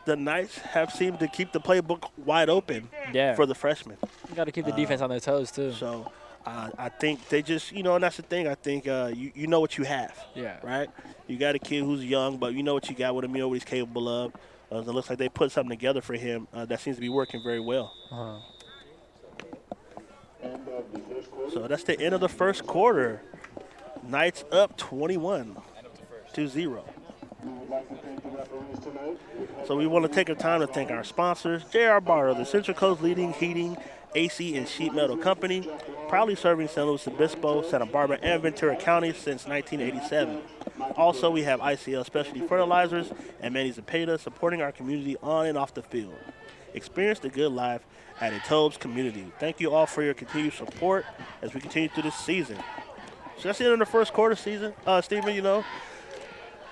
the Knights have seemed to keep the playbook wide open for the freshmen. You got to keep the defense on their toes, too. So I think they just, and that's the thing. I think you know what you have. Yeah. Right? You got a kid who's young, but you know what you got with him. You know what he's capable of. It looks like they put something together for him that seems to be working very well. So that's the end of the first quarter. Knights up 21-0. So we want to take our time to thank our sponsors, J.R. Barrow, the Central Coast leading heating, AC, and sheet metal company, proudly serving St. Louis Obispo, Santa Barbara, and Ventura County since 1987. Also, we have ICL Specialty Fertilizers and Manny Zepeda supporting our community on and off the field. Experience the good life at a Tobes community. Thank you all for your continued support as we continue through this season. So that's the end of the first quarter season. Stephen,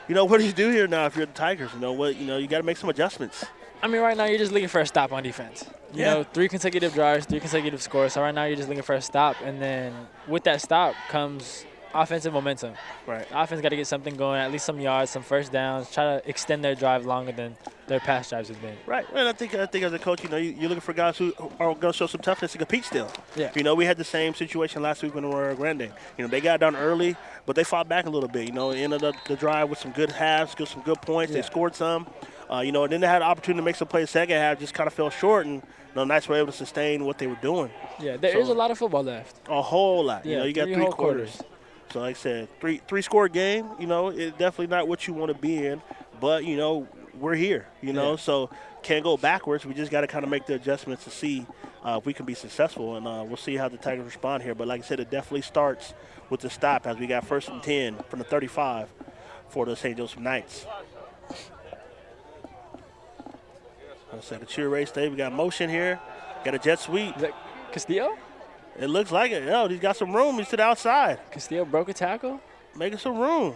what do you do here now if you're the Tigers? You got to make some adjustments. I mean, right now you're just looking for a stop on defense. You know, 3 consecutive drives, 3 consecutive scores. So right now you're just looking for a stop. And then with that stop comes offensive momentum. Right. The offense got to get something going, at least some yards, some first downs, try to extend their drive longer than their past drives have been. Right. And I think as a coach, you're looking for guys who are going to show some toughness to compete still. Yeah. We had the same situation last week when we were at Grande. They got down early, but they fought back a little bit. Ended the drive with some good halves, some good points. Yeah. They scored some. And then they had an opportunity to make some plays second half, just kind of fell short, and Knights were able to sustain what they were doing. Yeah, there is a lot of football left. A whole lot. Yeah, you got 3 quarters. So like I said, three-score game, it's definitely not what you want to be in, but, we're here, so can't go backwards. We just got to kind of make the adjustments to see if we can be successful, and we'll see how the Tigers respond here. But like I said, it definitely starts with the stop as we got 1st and 10 from the 35 for the St. Joseph Knights. Second cheer race day. We got motion here. Got a jet sweep. Is that Castillo? It looks like it. He's got some room. He's to the outside. Castillo broke a tackle? Making some room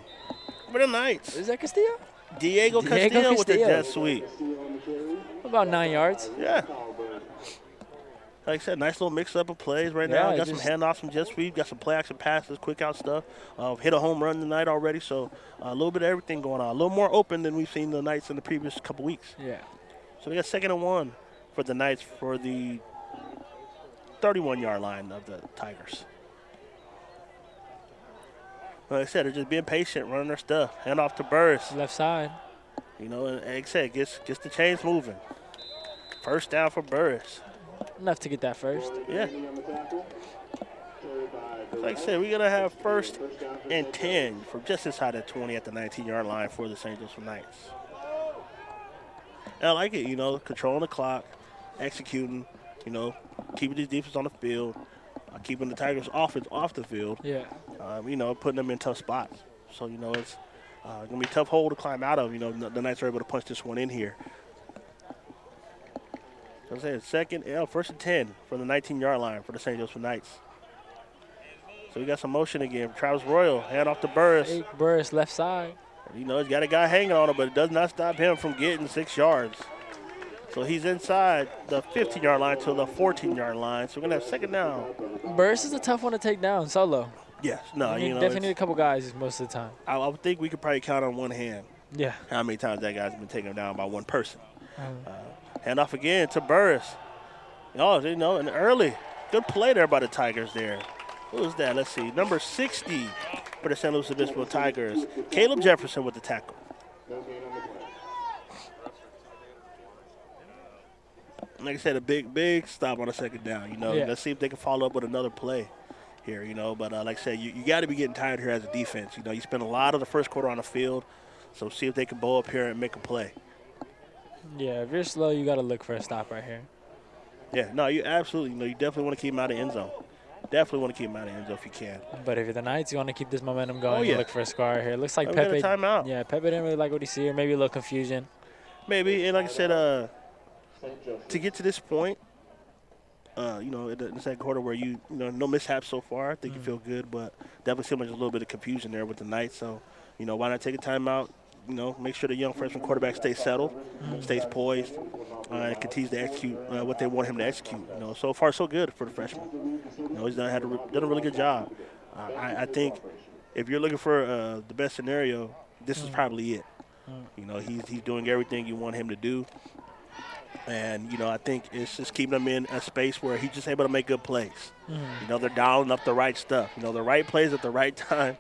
for the Knights. Is that Castillo? Diego Castillo with the jet sweep. About 9 yards. Yeah. Like I said, nice little mix-up of plays right now. Got some handoffs, some jet sweep, got some play-action passes, quick-out stuff. Hit a home run tonight already, so a little bit of everything going on. A little more open than we've seen the Knights in the previous couple weeks. Yeah. So we got 2nd and 1 for the Knights for the 31-yard line of the Tigers. Like I said, they're just being patient, running their stuff. Hand off to Burris. Left side. And like I said, gets the chains moving. First down for Burris. Enough to get that first. Yeah. Like I said, we're going to have 1st and 10 from just inside the 20 at the 19-yard line for the St. Joseph Knights. And I like it, controlling the clock, executing, keeping these defense on the field, keeping the Tigers' offense off the field. Yeah. Putting them in tough spots. So, it's going to be a tough hole to climb out of. The Knights are able to punch this one in here. So I said 1st and 10 from the 19-yard line for the St. Joseph Knights. So we got some motion again. Travis Royal, hand off to Burris. Burris, left side. He's got a guy hanging on him, but it does not stop him from getting 6 yards. So he's inside the 15-yard line to the 14-yard line. So we're going to have 2nd down. Burris is a tough one to take down solo. Yes. No, definitely need a couple guys most of the time. I would think we could probably count on one hand. Yeah. How many times that guy's been taken down by one person. Hand off again to Burris. And early. Good play there by the Tigers there. Who was that? Let's see. Number 60 for the San Luis Obispo Tigers. Caleb Jefferson with the tackle. Like I said, a big stop on a 2nd down. Let's see if they can follow up with another play here, But like I said, you got to be getting tired here as a defense. You spend a lot of the first quarter on the field, so see if they can bow up here and make a play. Yeah, if you're slow, you got to look for a stop right here. Yeah, no, you absolutely, you definitely want to keep him out of the end zone. Definitely want to keep him out of the end zone if you can. But if you're the Knights, you want to keep this momentum going and look for a score right here. It looks like Pepe. Timeout. Yeah, Pepe didn't really like what he see, or maybe a little confusion. Maybe, and like I said, to get to this point, in the 2nd quarter where no mishaps so far, I think you feel good, but definitely seems like there's a little bit of confusion there with the Knights. So, why not take a timeout? Make sure the young freshman quarterback stays settled, stays poised, and continues to execute what they want him to execute. So far so good for the freshman. He's done a really good job. I think if you're looking for the best scenario, this is probably it. He's doing everything you want him to do. And, I think it's just keeping him in a space where he's just able to make good plays. They're dialing up the right stuff. The right plays at the right time.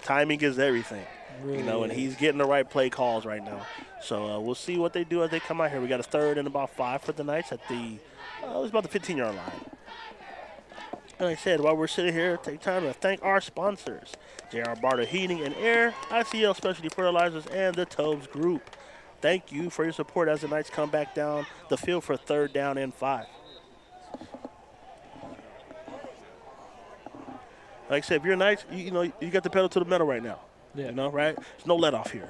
Timing is everything. Really and he's getting the right play calls right now. So we'll see what they do as they come out here. We got a 3rd and about 5 for the Knights at it's about the 15-yard line. And like I said, while we're sitting here, take time to thank our sponsors, J.R. Barter Heating and Air, ICL Specialty Fertilizers, and the Tobes Group. Thank you for your support as the Knights come back down the field for 3rd down and 5. Like I said, if you're Knights, you got the pedal to the metal right now. Yeah. Right? There's no let off here,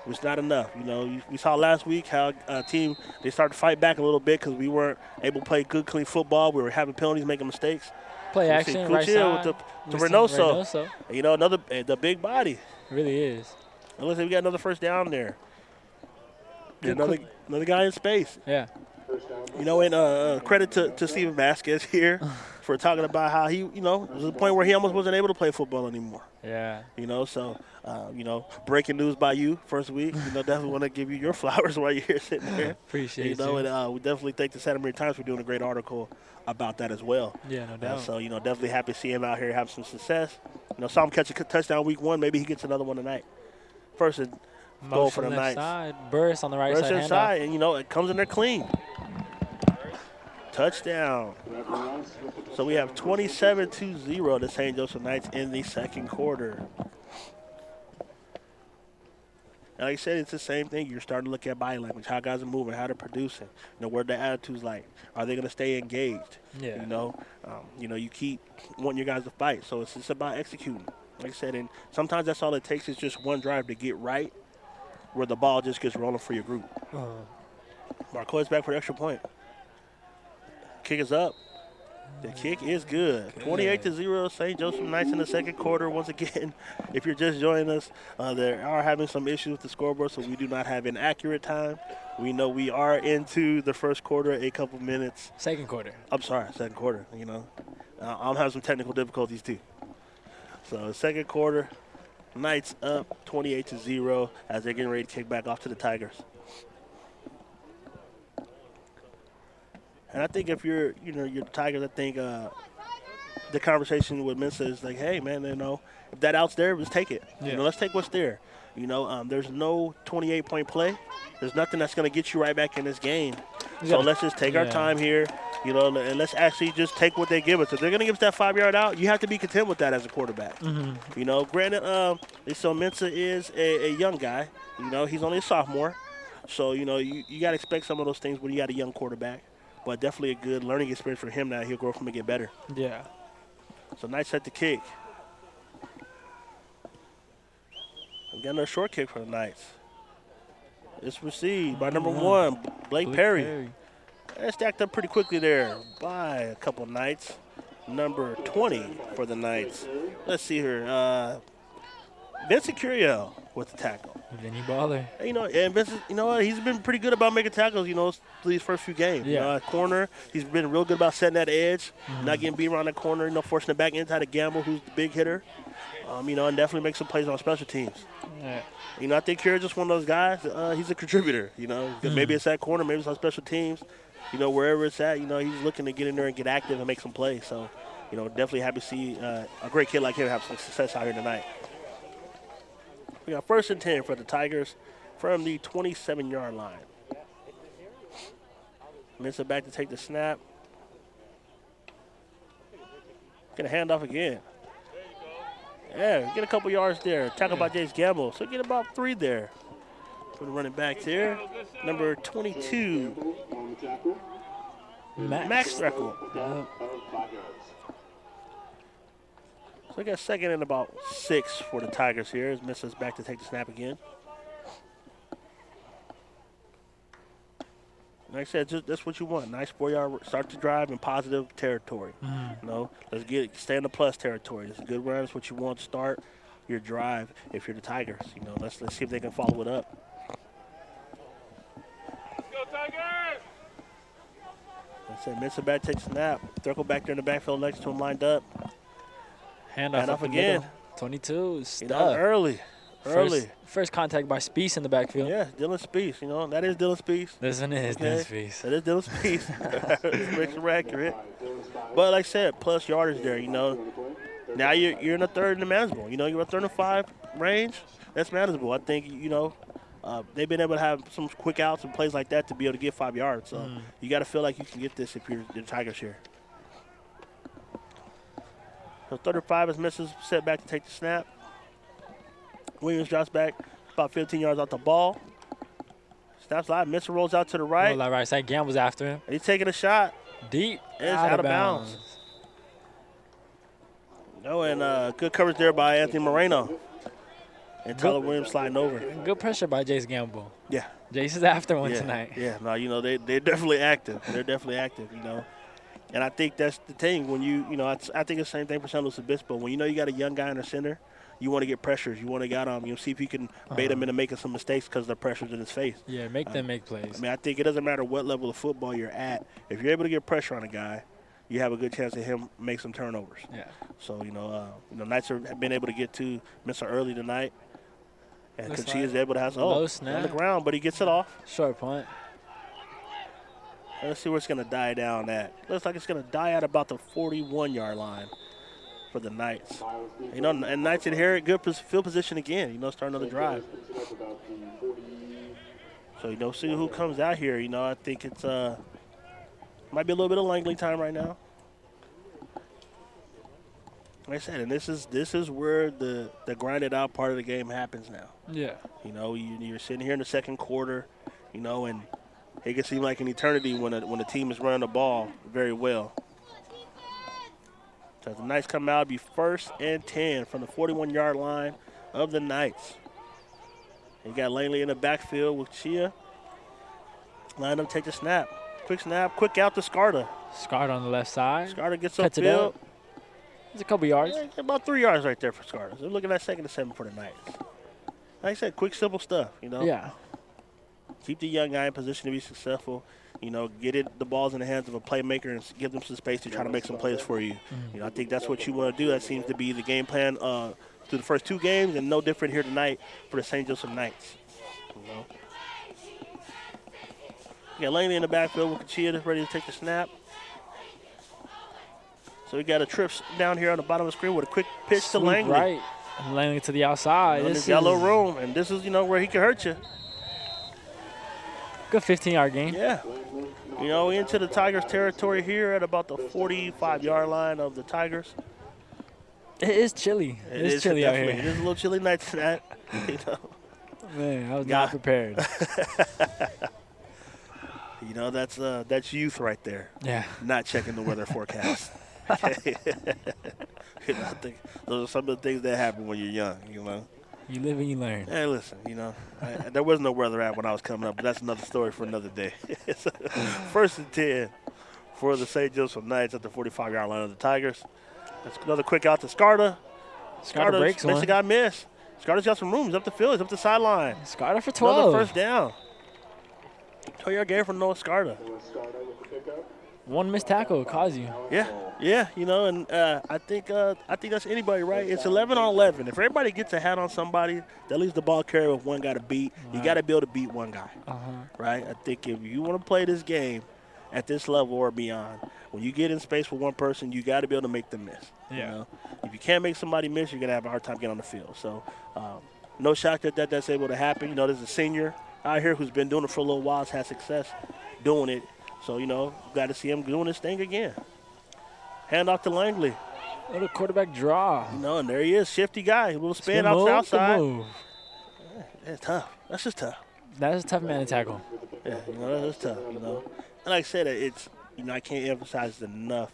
It's not enough. We saw last week how a team, they started to fight back a little bit because we weren't able to play good, clean football. We were having penalties, making mistakes. Play action, right side. With the Reynoso. The big body. Really is. And listen, we got another 1st down there. Another guy in space. Yeah. And credit to Steven Vasquez here for talking about how he, there was a point where he almost wasn't able to play football anymore. Yeah. So, breaking news by you first week. Definitely want to give you your flowers while you're here sitting there. Appreciate you. And we definitely thank the Santa Maria Times for doing a great article about that as well. Yeah, no doubt. So, definitely happy to see him out here have some success. Saw him catch a touchdown week 1. Maybe he gets another one tonight. First and goal for the Knights. Side. Burris on the right Burris side. inside, and, it comes in there clean. Touchdown. So we have 27-0 the St. Joseph Knights in the second quarter. And like I said, it's the same thing. You're starting to look at body language, how guys are moving, how they're producing, what their attitude's like. Are they going to stay engaged? Yeah. You keep wanting your guys to fight. So it's just about executing. Like I said, and sometimes that's all it takes is just one drive to get right where the ball just gets rolling for your group. Marco's back for the extra point. Kick is up. The kick is good. 28-0, St. Joseph Knights in the second quarter. Once again, if you're just joining us, they are having some issues with the scoreboard, so we do not have an accurate time. We know we are into the first quarter, a couple minutes. Second quarter. I'm sorry, second quarter, I'm having some technical difficulties too. So second quarter, Knights up 28-0 as they're getting ready to kick back off to the Tigers. And I think if you're the Tigers, I think the conversation with Mensa is like, hey, man, if that out's there, let's take it. Yeah. Let's take what's there. There's no 28-point play. There's nothing that's going to get you right back in this game. So let's just take our time here, and let's actually just take what they give us. If they're going to give us that 5-yard out, you have to be content with that as a quarterback. Granted, so Mensa is a young guy. He's only a sophomore. So, you got to expect some of those things when you got a young quarterback. But definitely a good learning experience for him now. He'll grow from and get better. Yeah. So Knights set the kick. We got another short kick for the Knights. It's received by number 1, Blake Perry. That stacked up pretty quickly there by a couple Knights. Number 20 for the Knights. Let's see here. Vincent Curiel with the tackle. Vinny Baller. And Vincent, he's been pretty good about making tackles, these first few games. Yeah. At corner, he's been real good about setting that edge, not getting beat around the corner, forcing it back inside to Gamble, who's the big hitter. And definitely make some plays on special teams. Yeah. I think Curiel's just one of those guys. He's a contributor, Maybe it's at corner, maybe it's on special teams. Wherever it's at, he's looking to get in there and get active and make some plays. So, definitely happy to see a great kid like him have some success out here tonight. We got 1st and 10 for the Tigers from the 27-yard line. Mensa back to take the snap. Get a handoff again. Yeah, get a couple yards there. Tackle by Jace Gamble. So get about 3 there. For the running back there. Number 22. Max Streckle. Yeah. So we got 2nd and about 6 for the Tigers here as Mensa's back to take the snap again. Like I said, that's what you want. Nice 4-yard start to drive in positive territory. Let's stay in the plus territory. It's a good run. That's what you want to start your drive if you're the Tigers. Let's see if they can follow it up. Let's go, Tigers! Like I said, Mensa back takes the snap. Thurkle back there in the backfield next to him lined up. Handoff again. 22. Early. First contact by Speece in the backfield. Yeah, Dylan Speece. That is Dylan Speece. This one is Dylan Speece. That is Dylan Speece. Makes it accurate. But like I said, plus yardage there. Now you're in a 3rd and manageable. You're a 3rd and 5 range. That's manageable. I think they've been able to have some quick outs and plays like that to be able to get 5 yards. So you got to feel like you can get this if you're the Tigers here. So 35 is Mensa's set back to take the snap. Williams drops back about 15 yards off the ball. Snaps live. Mensa rolls out to the right. Right side. Gamble's after him. And he's taking a shot. Deep. It's out of bounds. And good coverage there by Anthony Moreno. And Tyler Williams sliding over. Good pressure by Jace Gamble. Yeah. Jace is after one tonight. Yeah. No, they're definitely active. They're definitely active, And I think that's the thing. When I think it's the same thing for San Luis Obispo. When you got a young guy in the center, you want to get pressures. You want to get see if you can bait him into making some mistakes because the pressure's in his face. Yeah, make them make plays. I think it doesn't matter what level of football you're at. If you're able to get pressure on a guy, you have a good chance of him make some turnovers. Yeah. So, Knights have been able to get to Mr. Early tonight. And Looks Conchia is like able to have low on the snap. ground, but he gets it off. Short punt. Let's see where it's going to die down at. Looks like it's going to die at about the 41-yard line for the Knights. And Knights inherit good field position again, start another drive. So, see who comes out here. I think it's might be a little bit of Langley time right now. Like I said, and this is where the grinded out part of the game happens now. Yeah. You're sitting here in the second quarter, and it can seem like an eternity when a team is running the ball very well. So the Knights come out, be 1st and 10 from the 41-yard line of the Knights. You got Langley in the backfield with Chia. Line up, take the snap. Quick out to Scarta. Scarta on the left side. Scarta gets Cuts it upfield. out. It's a couple yards. Yeah, about 3 yards right there for Scarta. So we're looking at 2nd and 7 for the Knights. Like I said, quick, simple stuff, Yeah. Keep the young guy in position to be successful. Get the balls in the hands of a playmaker and give them some space to try to make some plays for you. I think that's what you want to do. That seems to be the game plan through the first 2 games, and no different here tonight for the St. Joseph Knights. We got Langley in the backfield with Kachia ready to take the snap. So we got a trip down here on the bottom of the screen with a quick pitch to Langley. Right. And Langley to the outside. This got a little room, and this is, where he can hurt you. Good 15-yard gain. Yeah. Into the Tigers' territory here at about the 45-yard line of the Tigers. It is chilly. It is chilly out here. It is a little chilly night tonight. Man, I was not prepared. That's youth right there. Yeah. Not checking the weather forecast. I think those are some of the things that happen when you're young, You live and you learn. Hey, listen, there was no weather app when I was coming up, but that's another story for another day. 1st and 10 for the St. Joseph Knights at the 45-yard line of the Tigers. That's another quick out to Scarta. Scarta breaks makes one. the guy miss. Scarta's got some room. He's up the field. He's up the sideline. Scarta for 12. Another first down. 12-yard game for Noah Scarta. One missed tackle caused you. Yeah, and I think that's anybody, right? It's 11 on 11. If everybody gets a hat on somebody, that leaves the ball carrier with one guy to beat. Right. You got to be able to beat one guy, right? I think if you want to play this game at this level or beyond, when you get in space with one person, you got to be able to make them miss. Yeah. If you can't make somebody miss, you're gonna have a hard time getting on the field. So, no shock that's able to happen. There's a senior out here who's been doing it for a little while, has had success doing it. So, got to see him doing his thing again. Hand off to Langley. Little quarterback draw. And there he is, shifty guy. A little spin Good out move, the outside. good move. It's tough. That's just tough. That's a tough man to tackle. Yeah, that's tough, And like I said, it's, I can't emphasize enough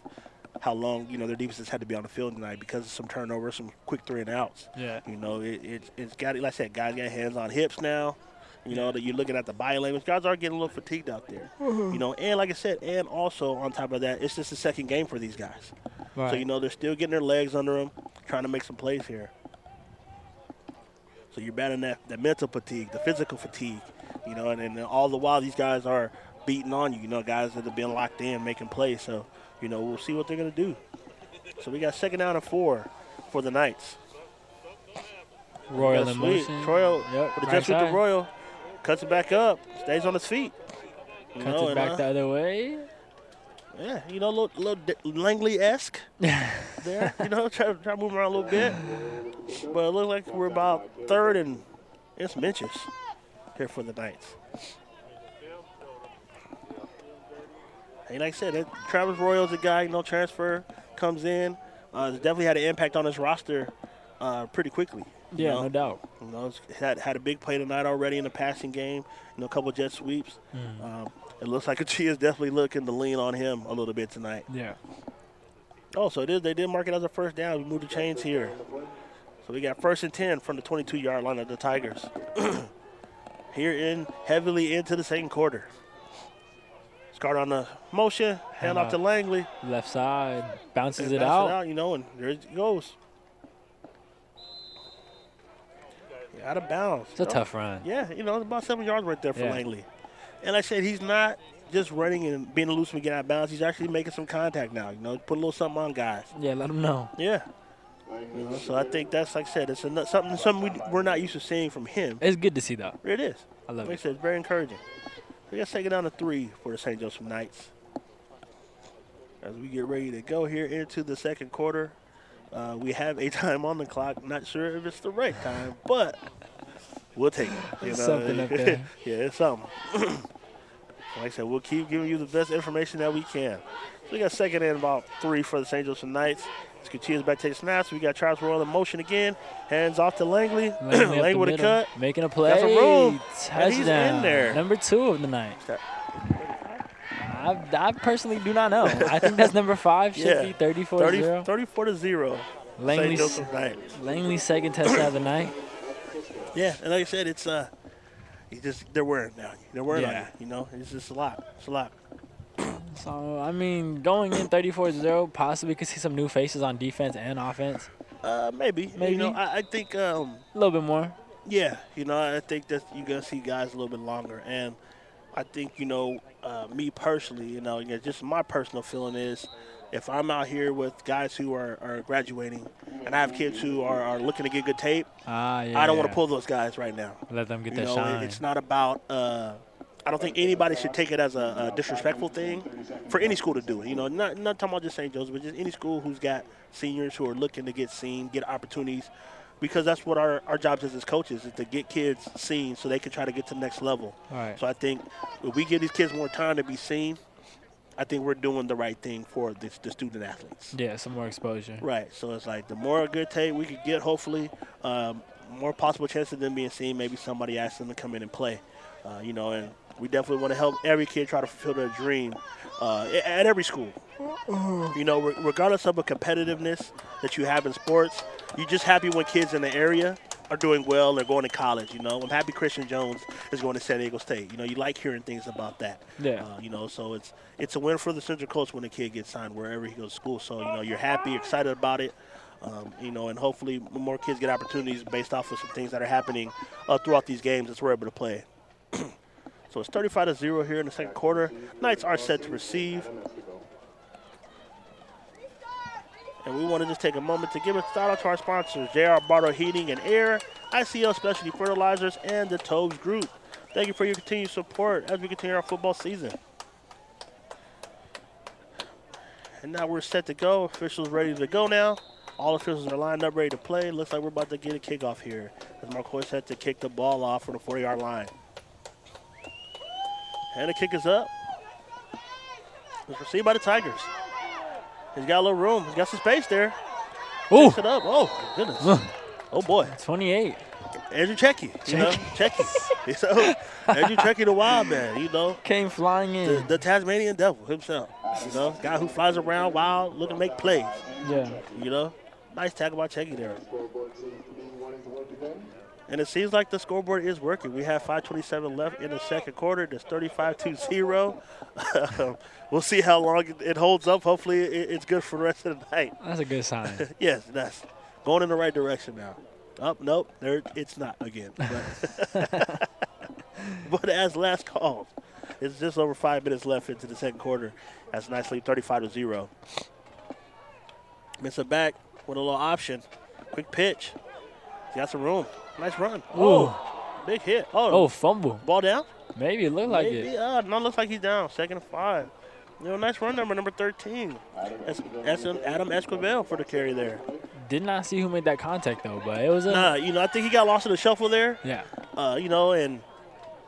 how long, their defenses had to be on the field tonight because of some turnovers, some quick 3 and outs. Yeah. It's got, like I said, guys got hands on hips now. That you're looking at the body language. Guys are getting a little fatigued out there. And like I said, and also on top of that, it's just the second game for these guys. Right. So, they're still getting their legs under them, trying to make some plays here. So you're battling that mental fatigue, the physical fatigue, and then all the while these guys are beating on you, guys that have been locked in, making plays. So, we'll see what they're going to do. So we got 2nd down and 4 for the Knights. Royal in motion. Royal, Yep, with the right jet sweep to side. Royal. Cuts it back up, stays on his feet. Cuts it back the other way. Yeah, a little Langley-esque there. Try to move around a little bit. But it looks like we're about 3rd and some inches here for the Knights. And like I said, Travis Royal's a guy, transfer, comes in. Definitely had an impact on his roster pretty quickly. Yeah, no doubt. Had a big play tonight already in the passing game. A couple jet sweeps. It looks like Achia is definitely looking to lean on him a little bit tonight. Yeah. Oh, so they did mark it as a first down. We moved the chains here. So we got 1st and 10 from the 22-yard line of the Tigers. Here heavily into the second quarter. Scarta on the motion, hand off to Langley. Left side, bounces it Bounces out. and there it goes. Out of bounds. It's a tough run. Yeah, it's about 7 yards right there for Yeah. Langley. And like I said, he's not just running and being loose when we get out of bounds. He's actually making some contact now. You know, put a little something on guys. Yeah, let him know. Yeah. You know, so I think that's, like I said, it's something we're not used to seeing from him. It's good to see, though. It is. I love Like I it. said, it's very encouraging. We got to take it down to 3 for the St. Joseph Knights. As we get ready to go here into the second quarter, we have a time on the clock. Not sure if it's the right time, but we'll take it. You know? Something up there. Yeah, it's something. Like I said, we'll keep giving you the best information that we can. So we got second and about 3 for the St. Joseph Knights. Gutierrez back to the snaps. We got Charles Royal in motion again. Hands off to Langley. Langley with a cut. Making a play. Got some room. Touchdown. And he's in there. Number 2 of the night. I personally do not know. I think that's number 5. Should be 34-0. 34-0. Langley's second touchdown of the night. Yeah, and like I said, it's they're wearing now. They're wearing on you. You know, it's just a lot. It's a lot. So, I mean, going in 34-0, possibly could see some new faces on defense and offense. Maybe. You know, I think a little bit more. Yeah, you know, I think that you're gonna see guys a little bit longer, and I think, you know, me personally, you know, just my personal feeling is, if I'm out here with guys who are graduating, and I have kids who are looking to get good tape, I don't want to pull those guys right now. Let them get their shine. It's not about. I don't think anybody should take it as a disrespectful thing for any school to do it. You know, not talking about just St. Joseph's, but just any school who's got seniors who are looking to get seen, get opportunities, because that's what our jobs as coaches is to get kids seen so they can try to get to the next level. All right. So I think if we give these kids more time to be seen, I think we're doing the right thing for the student athletes. Yeah, some more exposure. Right. So it's like the more good tape we could get, hopefully, more possible chances of them being seen. Maybe somebody asks them to come in and play. You know, and we definitely want to help every kid try to fulfill their dream at every school. You know, regardless of the competitiveness that you have in sports, you're just happy when kids in the area are doing well. They're going to college. You know, I'm happy Christian Jones is going to San Diego State. You know, you like hearing things about that. Yeah. You know, so it's a win for the Central Coast when a kid gets signed wherever he goes to school. So, you know, you're happy, excited about it. You know, and hopefully more kids get opportunities based off of some things that are happening throughout these games that we're able to play. So it's 35-0 here in the second quarter. Knights are set to receive. And we want to just take a moment to give a shout out to our sponsors, J.R. Bardo Heating and Air, ICL Specialty Fertilizers, and the Toves Group. Thank you for your continued support as we continue our football season. And now we're set to go. Officials ready to go now. All officials are lined up, ready to play. Looks like we're about to get a kickoff here as Marcoy set to kick the ball off from the 40-yard line. And the kick is up. It's received by the Tigers. He's got a little room. He's got some space there. Ooh. Takes it up. Oh, goodness. Oh, boy. 28. Andrew Checky. You know, Checky. So, Andrew Checky, the wild man, you know. Came flying in. The Tasmanian devil himself. You know, guy who flies around wild, looking to make plays. Yeah. You know, nice tackle by Checky there. And it seems like the scoreboard is working. We have 5:27 left in the second quarter. It's 35-0. We'll see how long it holds up. Hopefully, it's good for the rest of the night. That's a good sign. Yes, that's going in the right direction now. Oh, nope, it's not again. But as last call, it's just over 5 minutes left into the second quarter. That's nicely 35-0. Miss it back with a little option. Quick pitch. He's got some room. Nice run. Ooh. Oh, big hit. Oh, fumble. Ball down? Maybe it looked like it. No, looks like he's down. 2nd and 5. You know, nice run number 13. That's Adam Esquivel for the carry there. Did not see who made that contact, though, but it was a... Nah, you know, I think he got lost in the shuffle there. Yeah. You know, and,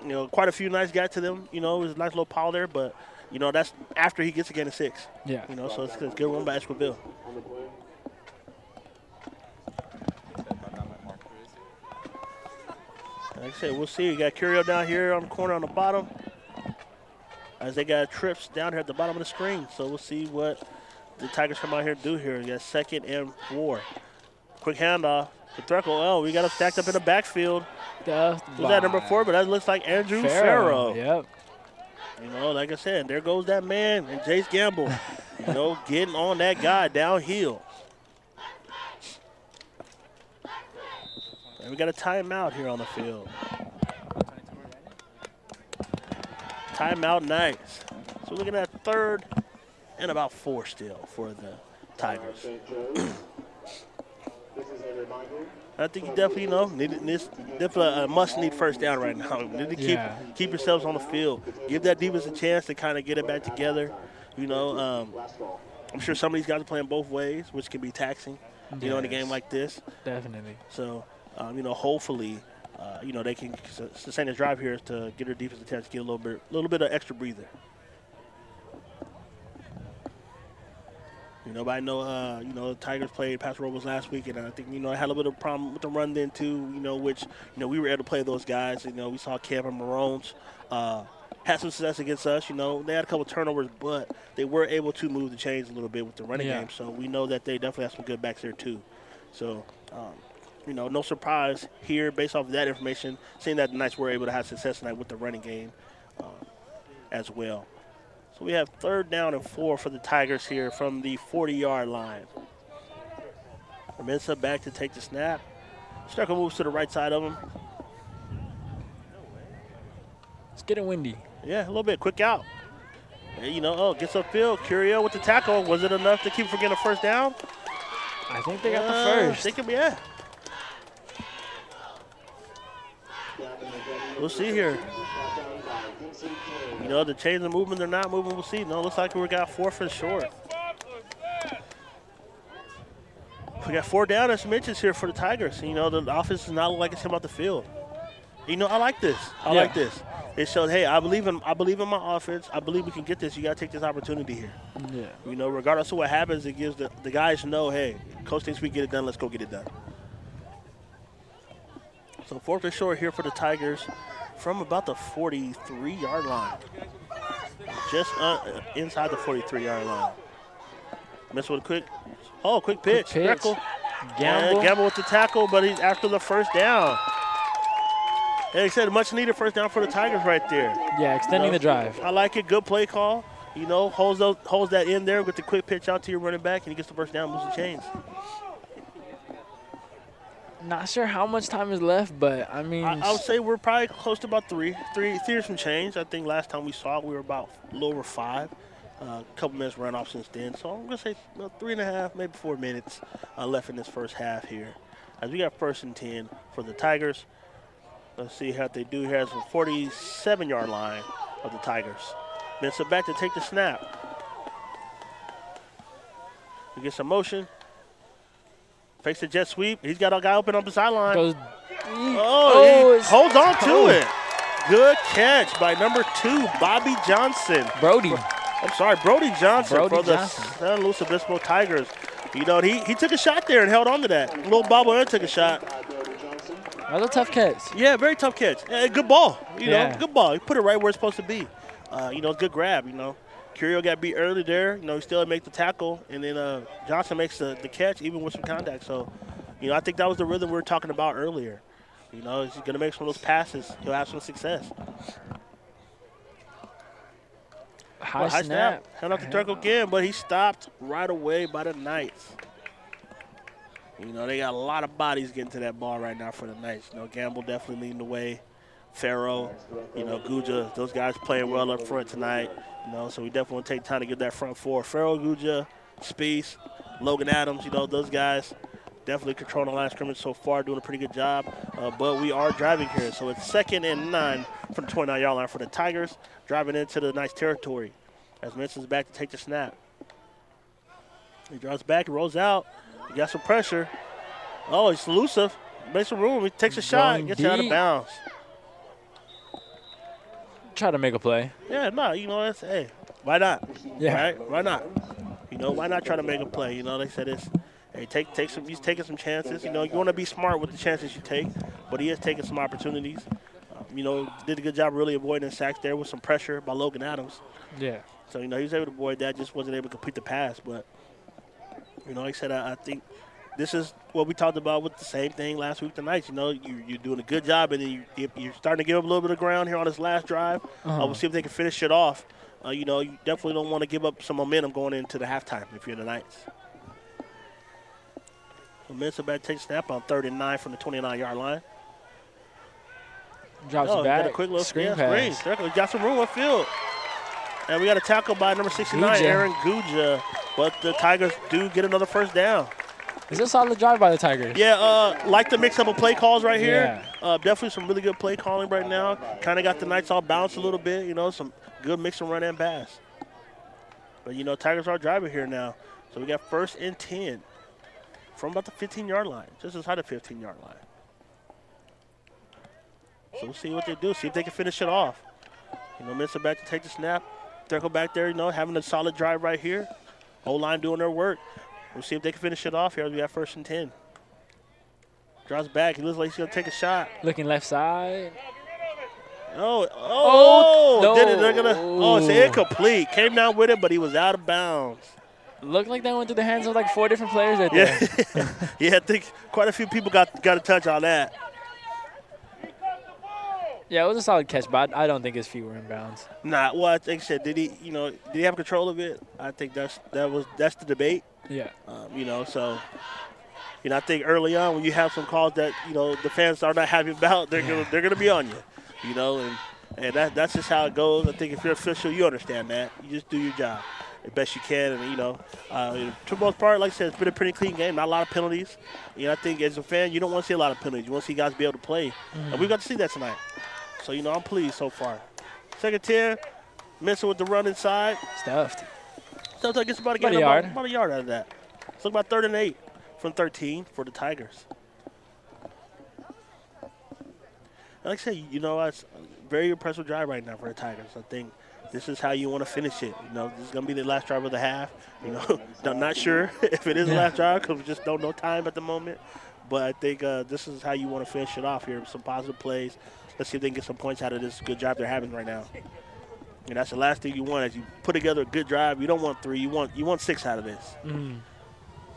you know, quite a few nice got to them. You know, it was a nice little pile there, but, you know, that's after he gets a gain of 6. Yeah. You know, so it's a good run by Esquivel. Like I said, we'll see. You got Curio down here on the corner on the bottom. As they got trips down here at the bottom of the screen. So we'll see what the Tigers come out here and do here. You got 2nd and 4. Quick handoff to Threckle. Oh, we got him stacked up in the backfield. Was that number 4? But that looks like Andrew Farrow. Yep. You know, like I said, there goes that man and Jace Gamble. You know, getting on that guy downhill. And we got a timeout here on the field. Timeout Knights. So we're looking at 3rd and about 4 still for the Tigers. I think you definitely, definitely a must-need first down right now. You need to keep yourselves on the field. Give that defense a chance to kind of get it back together. I'm sure some of these guys are playing both ways, which can be taxing, in a game like this. Definitely. So, hopefully, they can sustain this drive here to get their defense a chance to get a little bit of extra breather. But I know, the Tigers played Paso Robles last week, and I think, I had a little bit of problem with the run then too, which, we were able to play those guys. We saw Camp and Maroons had some success against us. They had a couple turnovers, but they were able to move the chains a little bit with the running game. So we know that they definitely have some good backs there too. So, no surprise here based off of that information, seeing that the Knights were able to have success tonight with the running game as well. So we have 3rd down and 4 for the Tigers here from the 40-yard line. Mensa back to take the snap. Starker moves to the right side of him. It's getting windy. Yeah, a little bit. Quick out. Gets upfield. Curio with the tackle. Was it enough to keep from getting a first down? I think they got the first. They could be, yeah. We'll see here. The chains of movement, they're not moving. We'll see. No, looks like we got 4th and short. We got 4 down and some inches here for the Tigers. The offense does not look like it's coming out the field. I like this. I like this. It shows, hey, I believe in my offense. I believe we can get this. You got to take this opportunity here. Yeah. Regardless of what happens, it gives the guys know, hey, coach thinks we get it done. Let's go get it done. So 4th and short here for the Tigers from about the 43-yard line. Just inside the 43-yard line. Miss with a quick pitch. Gamble with the tackle, but he's after the first down. And he said a much-needed first down for the Tigers right there. Yeah, extending the drive. I like it. Good play call. Holds that in there with the quick pitch out to your running back, and he gets the first down, moves the chains. Not sure how much time is left, but I mean, I would say we're probably close to about three or some change. I think last time we saw it, we were about a little over 5. A couple minutes run off since then. So I'm going to say 3.5, maybe 4 minutes left in this first half here. As we got 1st and 10 for the Tigers. Let's see how they do here. It's the 47-yard line of the Tigers. Mensa back to take the snap. He gets some motion. Fakes the jet sweep. He's got a guy open up the sideline. He holds on to it. Good catch by number 2, Bobby Johnson. Brody Johnson for the San Luis Obispo Tigers. He took a shot there and held on to that. Little bobble and took a shot. That was a tough catch. Yeah, very tough catch. Good ball. Good ball. He put it right where it's supposed to be. Good grab, Curio got beat early there. He still make the tackle, and then Johnson makes the catch even with some contact. So, I think that was the rhythm we were talking about earlier. He's going to make some of those passes. He'll have some success. High snap. Hand off the tackle again, but he stopped right away by the Knights. They got a lot of bodies getting to that ball right now for the Knights. Gamble definitely leading the way. Farrow, Guja, those guys playing well up front tonight. So we definitely want to take time to get that front 4. Farrow, Guja, Spieth, Logan Adams, those guys definitely controlling the line of scrimmage so far, doing a pretty good job. But we are driving here. So it's 2nd and 9 from the 29-yard line for the Tigers, driving into the Knights territory. As Menson's back to take the snap. He drives back, he rolls out. He got some pressure. Oh, he's elusive. Makes some room. He takes a shot, gets out of bounds. Try to make a play. Yeah, no, hey, why not? Yeah. Right? Why not? Why not try to make a play? They said it's, hey, he's taking some chances. You want to be smart with the chances you take, but he is taking some opportunities. Did a good job really avoiding sacks there with some pressure by Logan Adams. Yeah. So, he was able to avoid that, just wasn't able to complete the pass. But, like I said, I think this is what we talked about with the same thing last week tonight. You're doing a good job, and then you're starting to give up a little bit of ground here on this last drive. We'll see if they can finish it off. You definitely don't want to give up some momentum going into the halftime if you're the Knights. So Mensa back takes snap on 3rd and 9 from the 29-yard line. Drops it back. Got a quick little screen pass. Got some room upfield. And we got a tackle by number 69, Guja. Aaron Guja. But the Tigers do get another first down. It's a solid drive by the Tigers. Yeah, like the mix-up of play calls right here. Yeah. Definitely some really good play calling right now. Kind of got the Knights all balanced a little bit, some good mix and run and pass. But, Tigers are driving here now. So we got 1st and 10 from about the 15-yard line, just inside the 15-yard line. So we'll see what they do, see if they can finish it off. Mensa back to take the snap. Circle back there, having a solid drive right here. Whole line doing their work. We'll see if they can finish it off here as we have 1st and 10. Draws back. He looks like he's going to take a shot. Looking left side. Oh, no. Did it. They're going to, it's incomplete. Came down with it, but he was out of bounds. Looked like that went through the hands of like 4 different players right there. Yeah, I think quite a few people got a touch on that. Yeah, it was a solid catch, but I don't think his feet were in bounds. Nah, well, I think did he have control of it? I think that's the debate. Yeah. I think early on when you have some calls that the fans are not happy about, they're gonna be on you, and that's just how it goes. I think if you're official, you understand that. You just do your job the best you can, and to the most part, like I said, it's been a pretty clean game. Not a lot of penalties. I think as a fan, you don't want to see a lot of penalties. You want to see guys be able to play, and we got to see that tonight. So I'm pleased so far. 2nd 10, Mensa with the run inside. Stuffed. So I guess about a yard out of that. So about 3rd and 8 from 13 for the Tigers. Like I said, it's a very impressive drive right now for the Tigers. I think this is how you want to finish it. This is going to be the last drive of the half. I'm not sure if it is the last drive because we just don't know time at the moment. But I think this is how you want to finish it off here. Some positive plays. Let's see if they can get some points out of this good drive they're having right now. And that's the last thing you want as you put together a good drive. You don't want 3. You want 6 out of this.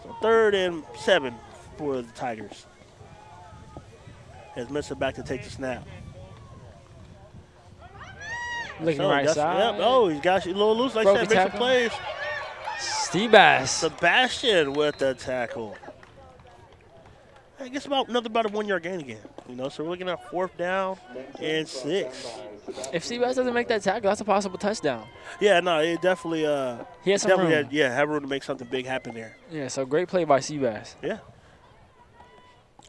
So 3rd and 7 for the Tigers. Has Mensa back to take the snap. Looking right side. Yep. He's got you a little loose. Like I said, make some plays. Seabass. Sebastian with the tackle. I guess about a 1-yard gain again. So we're looking at 4th down and 6. If Seabass doesn't make that tackle, that's a possible touchdown. Yeah, no, it definitely. He has some room. Have room to make something big happen there. Yeah, so great play by Seabass. Yeah.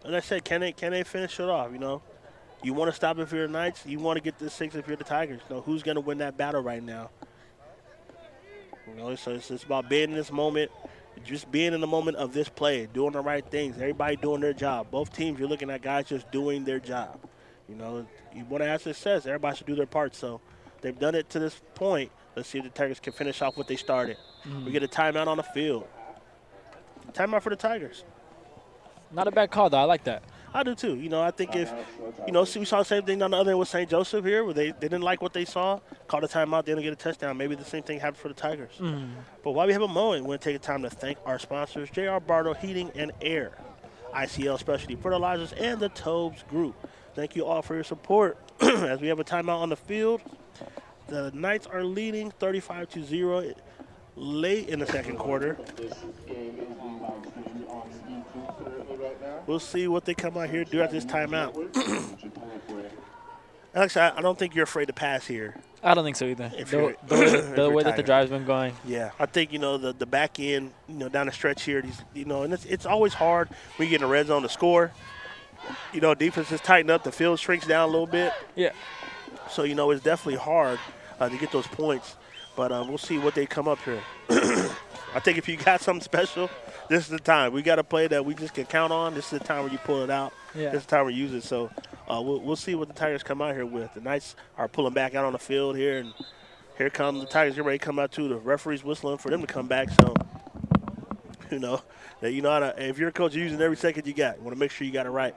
And I said, can they finish it off? You want to stop if you're the Knights. You want to get this 6 if you're the Tigers. Who's going to win that battle right now? So it's about being in this moment. Just being in the moment of this play, doing the right things, everybody doing their job. Both teams, you're looking at guys just doing their job. You want to have success, everybody should do their part. So they've done it to this point. Let's see if the Tigers can finish off what they started. We get a timeout on the field. Timeout for the Tigers. Not a bad call, though. I like that. I do too. I think if, we saw the same thing on the other end with St. Joseph here where they didn't like what they saw, called a timeout, they didn't get a touchdown. Maybe the same thing happened for the Tigers. But while we have a moment, we're going to take a time to thank our sponsors, J.R. Bartle Heating and Air, ICL Specialty Fertilizers, and the Tobes Group. Thank you all for your support. As we have a timeout on the field, the Knights are leading 35-0 late in the 2nd quarter. We'll see what they come out here and do at this timeout. Alex, I don't think you're afraid to pass here. I don't think so either. The way that the drive's been going. Yeah, I think, the back end, down the stretch here, and it's always hard when you get in the red zone to score. Defense is tightened up. The field shrinks down a little bit. Yeah. So, it's definitely hard to get those points. But we'll see what they come up here. I think if you got something special, this is the time. We got a play that we just can count on. This is the time where you pull it out. Yeah. This is the time we use it. So we'll see what the Tigers come out here with. The Knights are pulling back out on the field here, and here come the Tigers. Get ready to come out too. The referee's whistling for them to come back. So, if you're a coach, you're using every second you got. You want to make sure you got it right.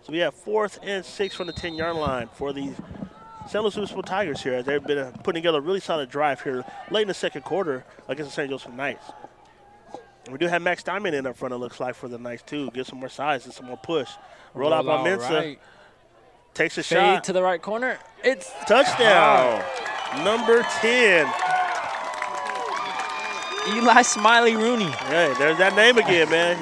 So we have 4th and 6 from the 10-yard line for the St. Louis Obispo Tigers here. They've been putting together a really solid drive here late in the 2nd quarter against the St. Joseph Knights. And we do have Max Diamond in up front, it looks like, for the Knights, too. Get some more size and some more push. Roll out by Mensa. Right. Takes a Fade shot. to the right corner. It's touchdown. Number 10. Eli Smiley Rooney. Hey, there's that name again, man.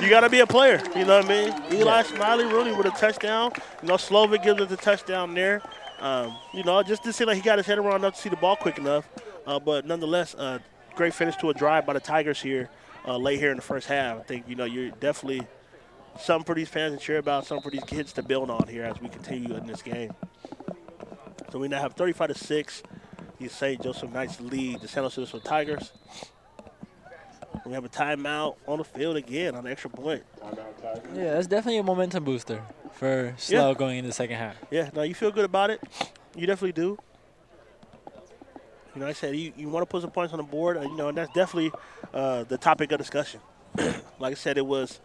You got to be a player. You know what I mean? Eli Smiley Rooney with a touchdown. Slovic gives us a touchdown there. You know, just didn't seem like he got his head around enough to see the ball quick enough. But nonetheless, great finish to a drive by the Tigers here late here in the first half. I think, you know, you're definitely something for these fans to cheer about, something for these kids to build on here as we continue in this game. So we now have 35-6. You say Joseph Knights lead the San Luis Obispo Tigers. We have a timeout on the field again on the extra point. Yeah, that's definitely a momentum booster for SLO going into the second half. Yeah, no, you feel good about it. You definitely do. You know, like I said, you want to put some points on the board, you know, and that's definitely the topic of discussion. Like I said, it was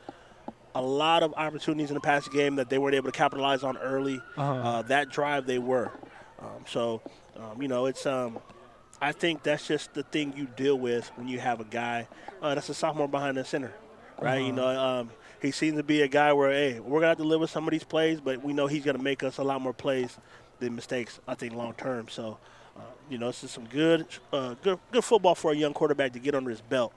a lot of opportunities in the past game that they weren't able to capitalize on early. That drive they were. You know, it's I think that's just the thing you deal with when you have a guy that's a sophomore behind the center, right? You know, he seems to be a guy where, hey, we're going to have to live with some of these plays, but we know he's going to make us a lot more plays than mistakes, I think, long term. So, you know, this is some good football for a young quarterback to get under his belt.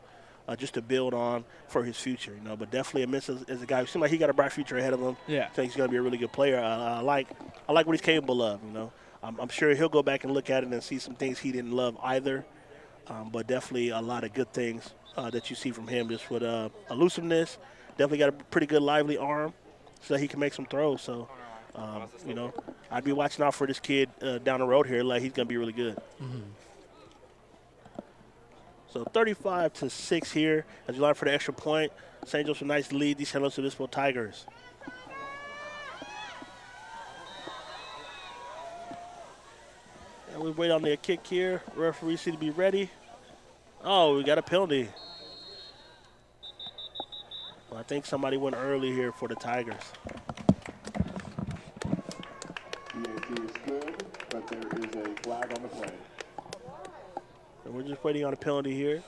Just to build on for his future, you know. But definitely Amiss is a guy who seems like he got a bright future ahead of him. Yeah. I think he's going to be a really good player. I like what he's capable of, you know. I'm sure he'll go back and look at it and see some things he didn't love either. But definitely a lot of good things that you see from him, just with elusiveness. Definitely got a pretty good lively arm so that he can make some throws. So, you know, I'd be watching out for this kid down the road here. Like, he's going to be really good. So 35-6 here as you line for the extra point. St. Joseph Knights lead the San Luis Obispo Tigers. And we wait on the kick here. Referee seems to be ready. Oh, we got a penalty. Well, I think somebody went early here for the Tigers. EAC is good, but there is a flag on the play. And we're just waiting on a penalty here.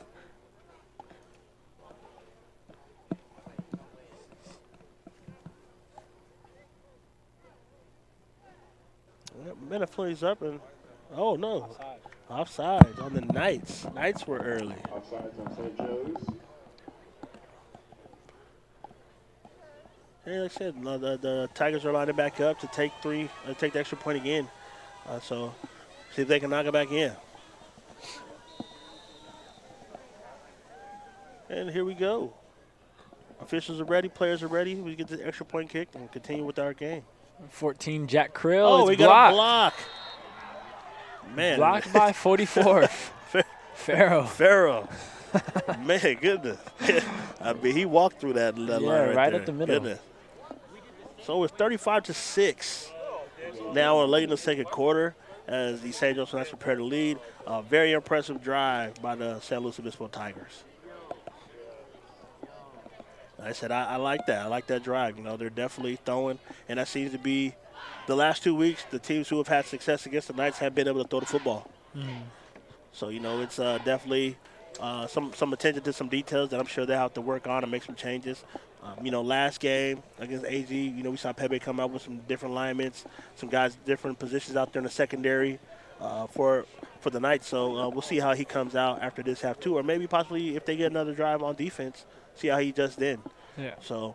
Minute plays up and oh no. Offside on the Knights. Knights were early. Offsides on St. Joe's. Hey, like I said, the Tigers are lining back up to take the extra point again. So see if they can knock it back in. And here we go. Officials are ready. Players are ready. We get the extra point kick and continue with our game. 14, Jack Krill. Oh, it's we blocked. got a block. Man. Blocked by 44. Farrow. Man, goodness. I mean, he walked through that line right there. up the middle. Goodness. So it's 35-6. Now we're late in the second quarter as the St. Joseph Knights prepare to lead. A very impressive drive by the San Luis Obispo Tigers. Like I said, I like that. I like that drive. You know, they're definitely throwing, and that seems to be the last 2 weeks, the teams who have had success against the Knights have been able to throw the football. So, you know, it's definitely some attention to some details that I'm sure they'll have to work on and make some changes. You know, last game against AG, you know, we saw Pepe come out with some different alignments, some guys different positions out there in the secondary for the Knights. So we'll see how he comes out after this half too, or maybe possibly if they get another drive on defense, see how he does then. Yeah. So,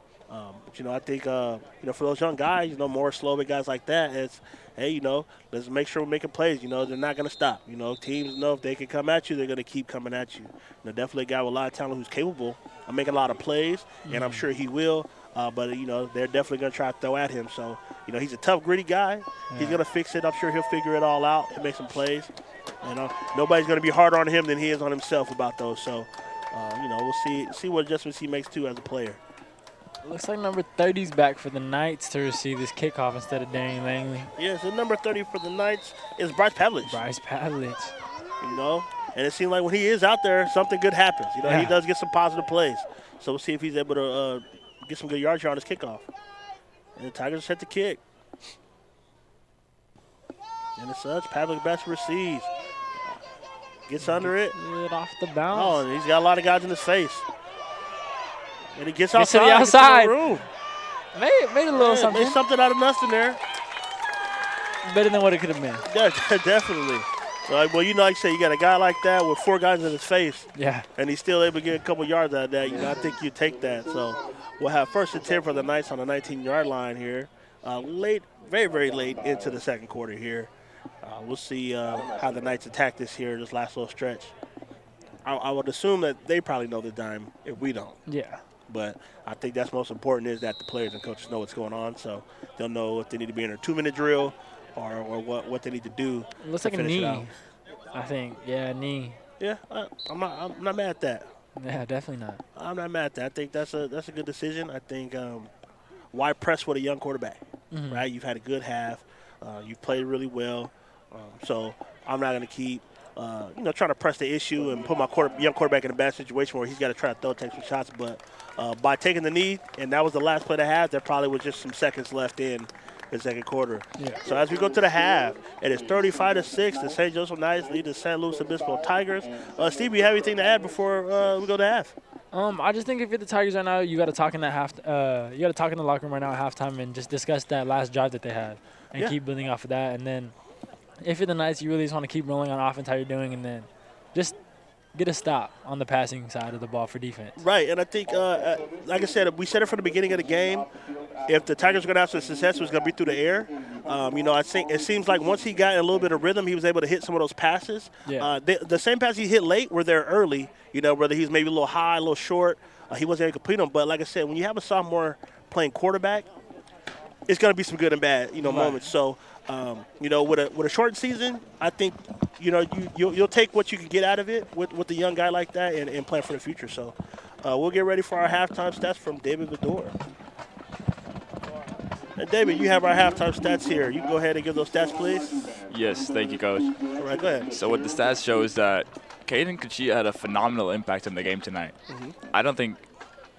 you know, I think, you know, for those young guys, you know, more Slovak guys like that, it's, hey, you know, let's make sure we're making plays. You know, they're not going to stop. You know, teams know if they can come at you, they're going to keep coming at you. You know, definitely a guy with a lot of talent who's capable of making a lot of plays, and I'm sure he will. But, you know, they're definitely going to try to throw at him. So, you know, he's a tough, gritty guy. Yeah. He's going to fix it. I'm sure he'll figure it all out and make some plays. You know, nobody's going to be harder on him than he is on himself about those. So, you know, we'll see what adjustments he makes, too, as a player. Looks like number 30's back for the Knights to receive this kickoff instead of Daniel Langley. Yeah, so number 30 for the Knights is Bryce Pavlich. You know, and it seems like when he is out there, something good happens. You know, he does get some positive plays. So we'll see if he's able to get some good yards here on his kickoff. And the Tigers set the kick. And as such, Pavlich best receives. Gets under it. Get off the bounce. Oh, and he's got a lot of guys in his face. And he gets outside. To the outside. Room. Made a little something. Made something out of nothing there. Better than what it could have been. Yeah, definitely. Well, you know, like I say, you got a guy like that with 4 guys in his face. Yeah. And he's still able to get a couple yards out of that. You know, I think you take that. So we'll have 1st and 10 for the Knights on the 19-yard line here. Late, very, very late into the second quarter here. We'll see how the Knights attack this last little stretch. I would assume that they probably know the dime if we don't. Yeah. But I think that's most important is that the players and coaches know what's going on, so they'll know if they need to be in a 2-minute drill or what they need to do. It looks to like a finish it out. knee, I think. Yeah, knee. Yeah, I'm not mad at that. Yeah, definitely not. I'm not mad at that. I think that's a good decision. I think why press with a young quarterback, right? You've had a good half. You've played really well. So I'm not going to keep, trying to press the issue and put my young quarterback in a bad situation where he's got to try to take some shots. But by taking the knee, and that was the last play they had, there probably was just some seconds left in the second quarter. Yeah. So as we go to the half, it is 35-6. The St. Joseph Knights lead the San Luis Obispo Tigers. Steve, you have anything to add before we go to half? I just think if you're the Tigers right now, you got to talk in that you got to talk in the locker room right now at halftime and just discuss that last drive that they had and keep building off of that. And then if you're the Knights, you really just want to keep rolling on offense how you're doing, and then just get a stop on the passing side of the ball for defense. Right, and I think, like I said, we said it from the beginning of the game. If the Tigers were going to have some success, it was going to be through the air. I think it seems like once he got in a little bit of rhythm, he was able to hit some of those passes. Yeah. The same pass he hit late were there early, whether he's maybe a little high, a little short. He wasn't able to complete them. But like I said, when you have a sophomore playing quarterback, it's going to be some good and bad, moments. So, with a short season, I think, you'll take what you can get out of it with a young guy like that and plan for the future. So, we'll get ready for our halftime stats from David Vidor. And David, you have our halftime stats here. You can go ahead and give those stats, please. Yes, thank you, Coach. All right, go ahead. So what the stats show is that Caden Kuchia had a phenomenal impact on the game tonight. I don't think,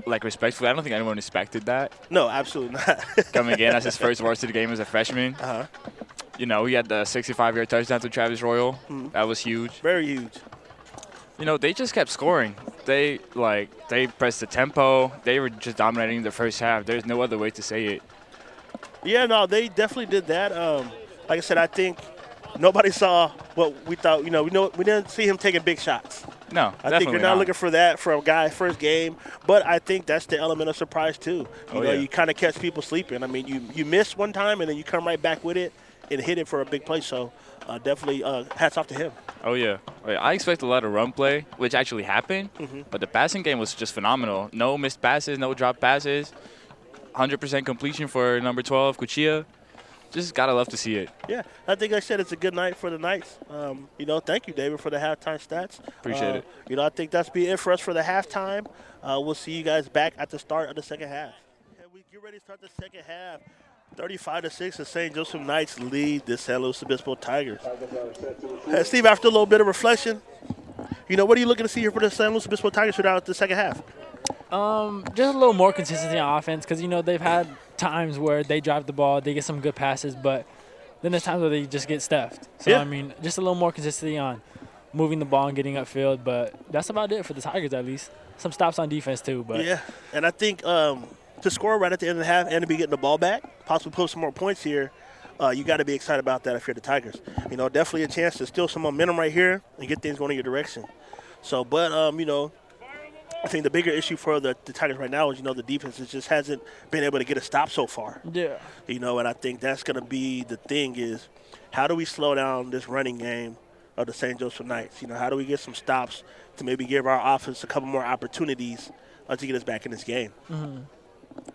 respectfully, I don't think anyone expected that. No, absolutely not. Coming in as his first varsity game as a freshman. Uh-huh. He had the 65-yard touchdown to Travis Royal. That was huge. Very huge. They just kept scoring. They pressed the tempo. They were just dominating the first half. There's no other way to say it. Yeah, no, they definitely did that. Like I said, I think nobody saw what we thought. We didn't see him taking big shots. No, I think you're not looking for that for a guy first game, but I think that's the element of surprise too. You kind of catch people sleeping. I mean, you miss one time and then you come right back with it and hit it for a big play. So definitely hats off to him. Oh, yeah. I expect a lot of run play, which actually happened, but the passing game was just phenomenal. No missed passes, no drop passes, 100% completion for number 12, Kuchia. Just got to love to see it. Yeah, I think I said it's a good night for the Knights. Thank you, David, for the halftime stats. Appreciate it. I think that's be it for us for the halftime. We'll see you guys back at the start of the second half. And we get ready to start the second half. 35-6, the St. Joseph Knights lead the San Luis Obispo Tigers. Steve, after a little bit of reflection, what are you looking to see here for the San Luis Obispo Tigers throughout the second half? Just a little more consistency on offense because, they've had times where they drive the ball, they get some good passes, but then there's times where they just get stuffed. So, just a little more consistency on moving the ball and getting upfield, but that's about it for the Tigers at least. Some stops on defense too. But yeah, and I think to score right at the end of the half and to be getting the ball back, possibly put some more points here, you got to be excited about that if you're the Tigers. Definitely a chance to steal some momentum right here and get things going in your direction. So, but, I think the bigger issue for the Tigers right now is, the defense just hasn't been able to get a stop so far. Yeah. And I think that's going to be the thing is how do we slow down this running game of the St. Joseph Knights? How do we get some stops to maybe give our offense a couple more opportunities to get us back in this game?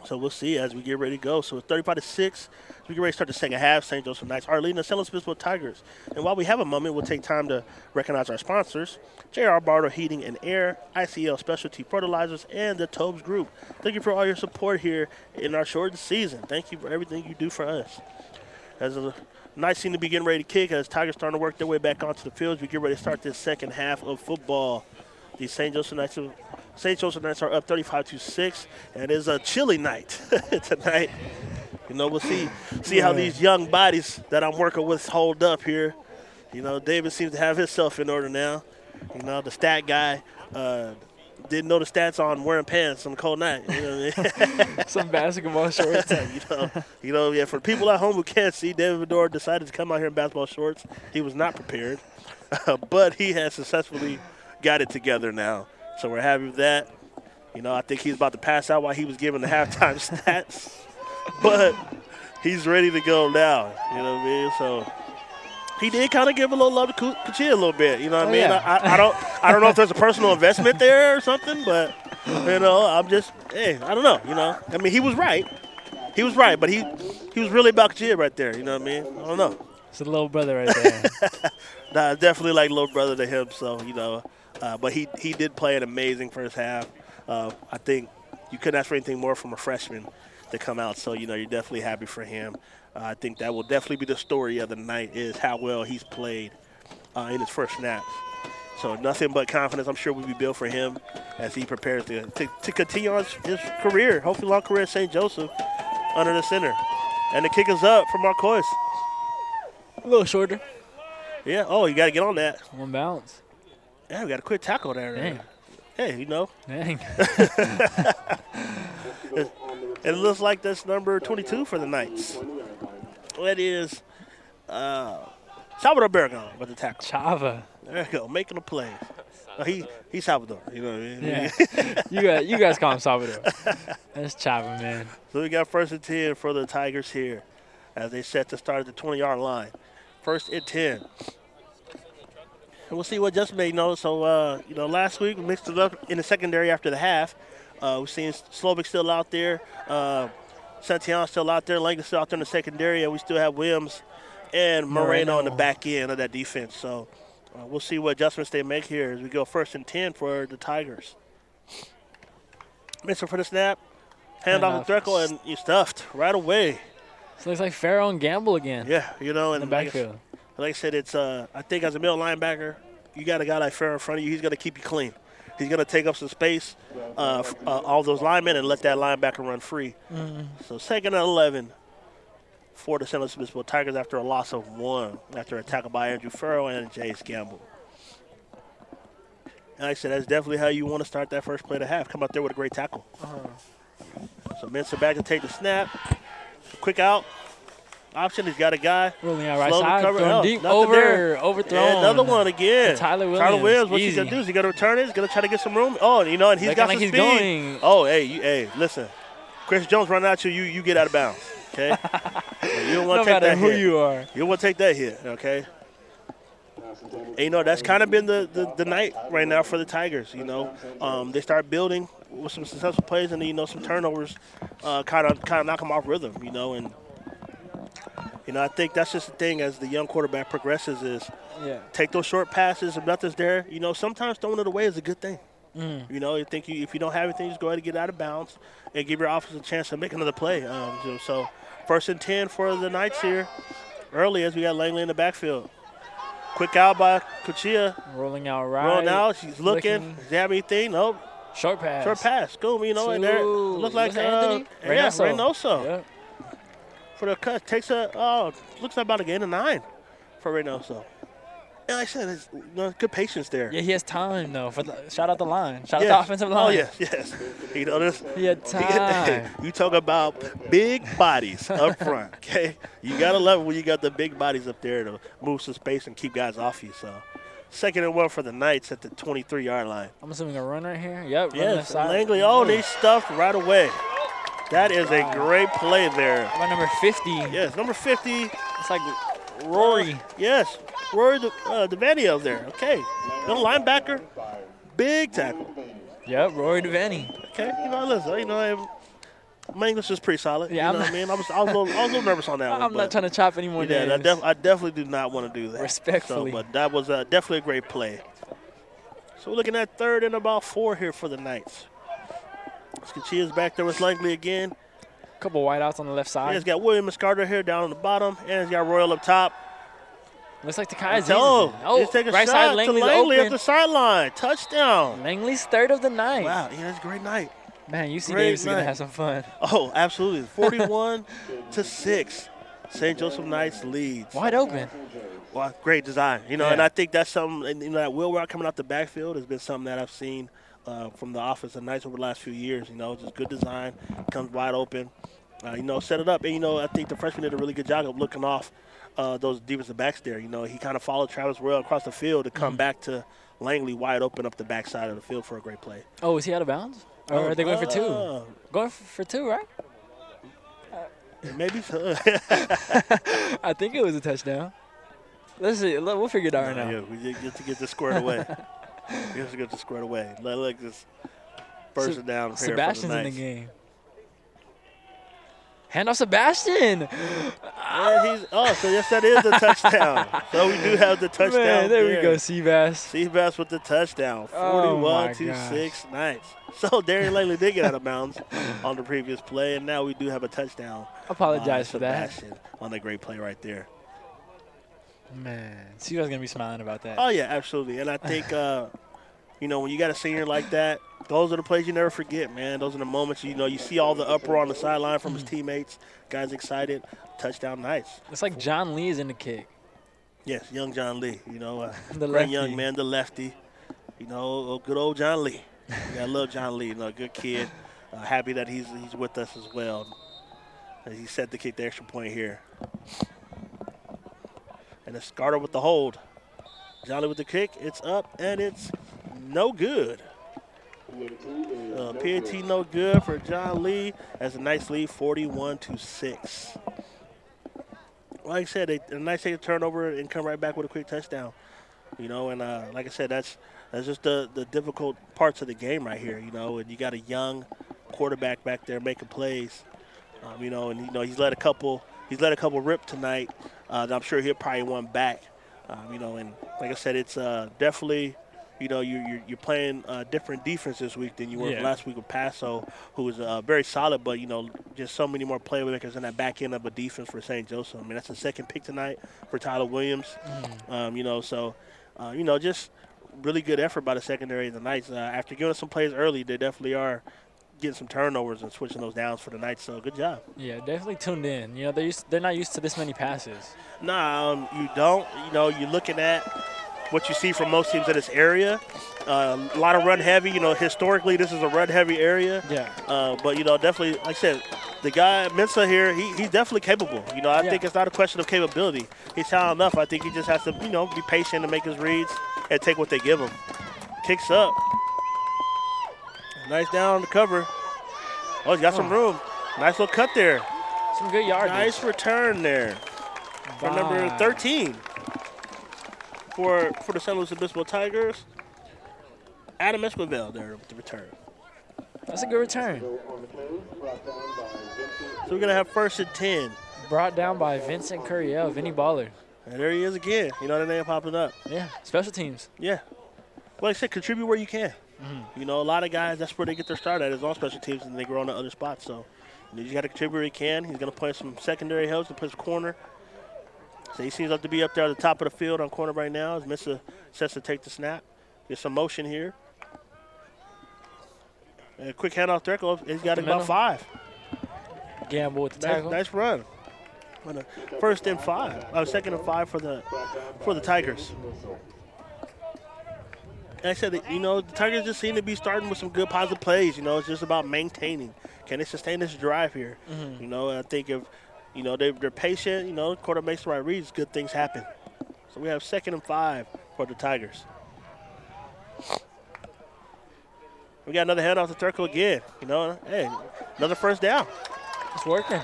So we'll see as we get ready to go. So it's 35-6. We get ready to start the second half. St. Joseph Knights are leading the San Luis Obispo Tigers. And while we have a moment, we'll take time to recognize our sponsors, J.R. Bartle Heating and Air, ICL Specialty Fertilizers, and the Tobes Group. Thank you for all your support here in our shortened season. Thank you for everything you do for us. As a nice scene to be getting ready to kick as Tigers starting to work their way back onto the field. We get ready to start this second half of football. The St. Joseph Knights are up 35-6, and it is a chilly night tonight. We'll see how these young bodies that I'm working with hold up here. David seems to have himself in order now. The stat guy didn't know the stats on wearing pants on a cold night. Some basketball shorts. For people at home who can't see, David Vidor decided to come out here in basketball shorts. He was not prepared, but he has successfully got it together now. So we're happy with that. I think he's about to pass out while he was giving the halftime stats. But he's ready to go now. So He did kind of give a little love to Kuchia a little bit. You know what I mean? Yeah. I don't know if there's a personal investment there or something, but you know, I'm just I don't know. You know, I mean, he was right. He was right, but he was really about Kuchia right there. You know what I mean? I don't know. It's a little brother right there. Nah, definitely like little brother to him. So you know, but he did play an amazing first half. I think you couldn't ask for anything more from a freshman to come out. So you know, you're definitely happy for him. I think that will definitely be the story of the night is how well he's played in his first snaps. So nothing but confidence, I'm sure, will be built for him as he prepares to continue on his career, hopefully long career at St. Joseph under the center. And the kick is up for Marquez. A little shorter. Yeah, oh, you got to get on that. One bounce. Yeah, we got a quick tackle there. Dang. Hey, you know. Dang. It looks like that's number 22 for the Knights. That is Salvador Barragon with the tackle. Chava. There you go, making a play. He's Salvador, you know what I mean? Yeah. you guys call him Salvador. That's Chava, man. So we got 1st and 10 for the Tigers here as they set to start at the 20-yard line. 1st and 10. And we'll see what Justin made. So, you know, last week we mixed it up in the secondary after the half. We've seen Slovic still out there. Santillan still out there. Langley still out there in the secondary. And we still have Williams and Moreno on the back end of that defense. So we'll see what adjustments they make here as we go 1st and 10 for the Tigers. Mitchell for the snap. Hand off to Threckle, and you stuffed right away. So looks like Farrell and Gamble again. Yeah, you know, and in the backfield. Like I said, it's I think as a middle linebacker, you got a guy like Farrell in front of you. He's going to keep you clean. He's going to take up some space, all those linemen, and let that linebacker run free. So 2nd and 11 for the San Luis Obispo Tigers after a loss of 1 after a tackle by Andrew Farrell and Jace Gamble. And like I said, that's definitely how you want to start that first play of the half. Come out there with a great tackle. So Mensah back to take the snap. Quick out. Option, he's got a guy. Rolling out right Slow side, recovery. throwing deep, overthrown. And another one again. Tyler Williams, what's he Easy. going to do? Is he going to return it? He's going to try to get some room? Oh, you know, and he's Looking got like some he's speed. going. Oh, hey, listen. Chris Jones running at you, you get out of bounds, okay? You don't want No to take matter that who hit. you are. You don't want to take that hit, okay? And, you know, that's kind of been the night right now for the Tigers, you know. They start building with some successful plays and, you know, some turnovers kind of knock them off rhythm, you know. And, you know, I think that's just the thing as the young quarterback progresses is take those short passes. If nothing's there, you know, sometimes throwing it away is a good thing. You know, if you don't have anything, just go ahead and get out of bounds and give your offense a chance to make another play. So 1st and 10 for the Knights here early as we got Langley in the backfield. Quick out by Kuchia. Rolling out right. Rolling out. She's looking. Does he have anything? Nope. Short pass. Short pass. Go, you know, and there. Looks like Anthony? Reynoso. Yep. For the cut. Takes looks like about a gain of 9 for Reynoso. And like I said, there's good patience there. Yeah, he has time, though. Shout out the line. Shout out the offensive line. Oh, yes. You know, this, He had time. you talk about big bodies up front, okay? You got to love it when you got the big bodies up there to move some space and keep guys off you. So 2nd and 1 for the Knights at the 23-yard line. I'm assuming a run right here. Yep, run Yes, side. Langley, and he's stuffed right away. That is a great play there. By number 50. Yes, number 50. It's like Rory. Yes, Rory Devaney there. Okay, little linebacker, big tackle. Yep, Rory Devaney. Okay, you know, listen, you know, my English is pretty solid. Yeah, you know what I mean? I was a little nervous on that one. I'm not trying to chop any more names. I definitely do not want to do that. Respectfully. So, but that was definitely a great play. So we're looking at 3rd and about 4 here for the Knights. Skachia's back there with Langley again. Couple wideouts on the left side. He's got William Carter here down on the bottom, and he's got Royal up top. Looks like the Kai's he's taking a right shot side, to Langley's Langley open. at the sideline. Touchdown. Langley's 3rd of the night. Wow, yeah, that's a great night. Man, UC Great Davis is going night. to have some fun. Oh, absolutely. 41-6. St. Joseph Knights leads. Wide open. Well, great design. You know, Yeah. and I think that's something, you know, that wheel route coming out the backfield has been something that I've seen from the offensive Knights over the last few years. You know, just good design, comes wide open. You know, set it up. And, you know, I think the freshman did a really good job of looking off those defensive backs there. You know, he kind of followed Travis Royal across the field to come back to Langley wide open up the backside of the field for a great play. Oh, is he out of bounds? Or are they going for 2? Going for 2, right? Maybe so. I think it was a touchdown. Let's see. We'll figure it out right now. Yeah, we get to get this squared away. We have to get this squared away. Look, this first down here Sebastian's for in the the Knights. game. Hand off Sebastian. So yes, that is the touchdown. So we do have the touchdown. Man, there we go, Seabass. Seabass with the touchdown. Oh, my 41-6 Knights. So Darian Langley did get out of bounds on the previous play, and now we do have a touchdown. Apologize for that. Sebastian on the great play right there. Man, Seabass going to be smiling about that. Oh, yeah, absolutely. And I think, when you got a senior like that, those are the plays you never forget, man. Those are the moments, you see all the uproar on the sideline from his teammates, guys excited, touchdown Knights. It's like John Lee is in the kick. Yes, young John Lee, The great lefty. young man, the lefty. Good old John Lee. I love John Lee, good kid. Happy that he's with us as well. He set to kick the extra point here. And it's Carter with the hold. John Lee with the kick. It's up, and it's no good. PAT no good for John Lee as a nice lead, 41-6. Like I said, a nice take a turnover and come right back with a quick touchdown. And like I said, that's just the difficult parts of the game right here. And you got a young quarterback back there making plays. He's let a couple rip tonight. I'm sure he'll probably want back. And like I said, it's definitely. You're playing different defense this week than you were last week with Paso, who was very solid, but, just so many more playmakers in that back end of a defense for St. Joseph. I mean, that's the second pick tonight for Tyler Williams. Just really good effort by the secondary of the Knights. After giving us some plays early, they definitely are getting some turnovers and switching those downs for the Knights, so good job. Yeah, definitely tuned in. They're not used to this many passes. Nah, you don't. You're looking at what you see from most teams in this area. A lot of run heavy. Historically, this is a run heavy area. Yeah. But, definitely, like I said, the guy, Mensa here, he's definitely capable. I think it's not a question of capability. He's talented enough. I think he just has to, be patient and make his reads and take what they give him. Kicks up. Nice down on the cover. Oh, he's got some room. Nice little cut there. Some good yardage. Nice return there for number 13. For the San Luis Obispo Tigers, Adam Esquivel there with the return. That's a good return. So we're going to have 1st and 10. Brought down by Vincent Curiel, Vinny Baller. And there he is again. The name popping up. Yeah, special teams. Yeah. Well, like I said, contribute where you can. A lot of guys, that's where they get their start at is on special teams, and they grow on the other spots. So you got to contribute where you can. He's going to play some secondary helps and play some corner. So he seems like to be up there at the top of the field on corner right now as Missa sets to take the snap. Get some motion here. And a quick handoff tackle. He's got about 5. Gamble with the tackle. Nice run. On a 1st and 5. 2nd and 5 for the Tigers. And I said, the Tigers just seem to be starting with some good positive plays. It's just about maintaining. Can they sustain this drive here? I think if they're patient, the quarter makes the right reads, good things happen. So we have 2nd and 5 for the Tigers. We got another handoff to Turkle again. Hey, another 1st down. It's working.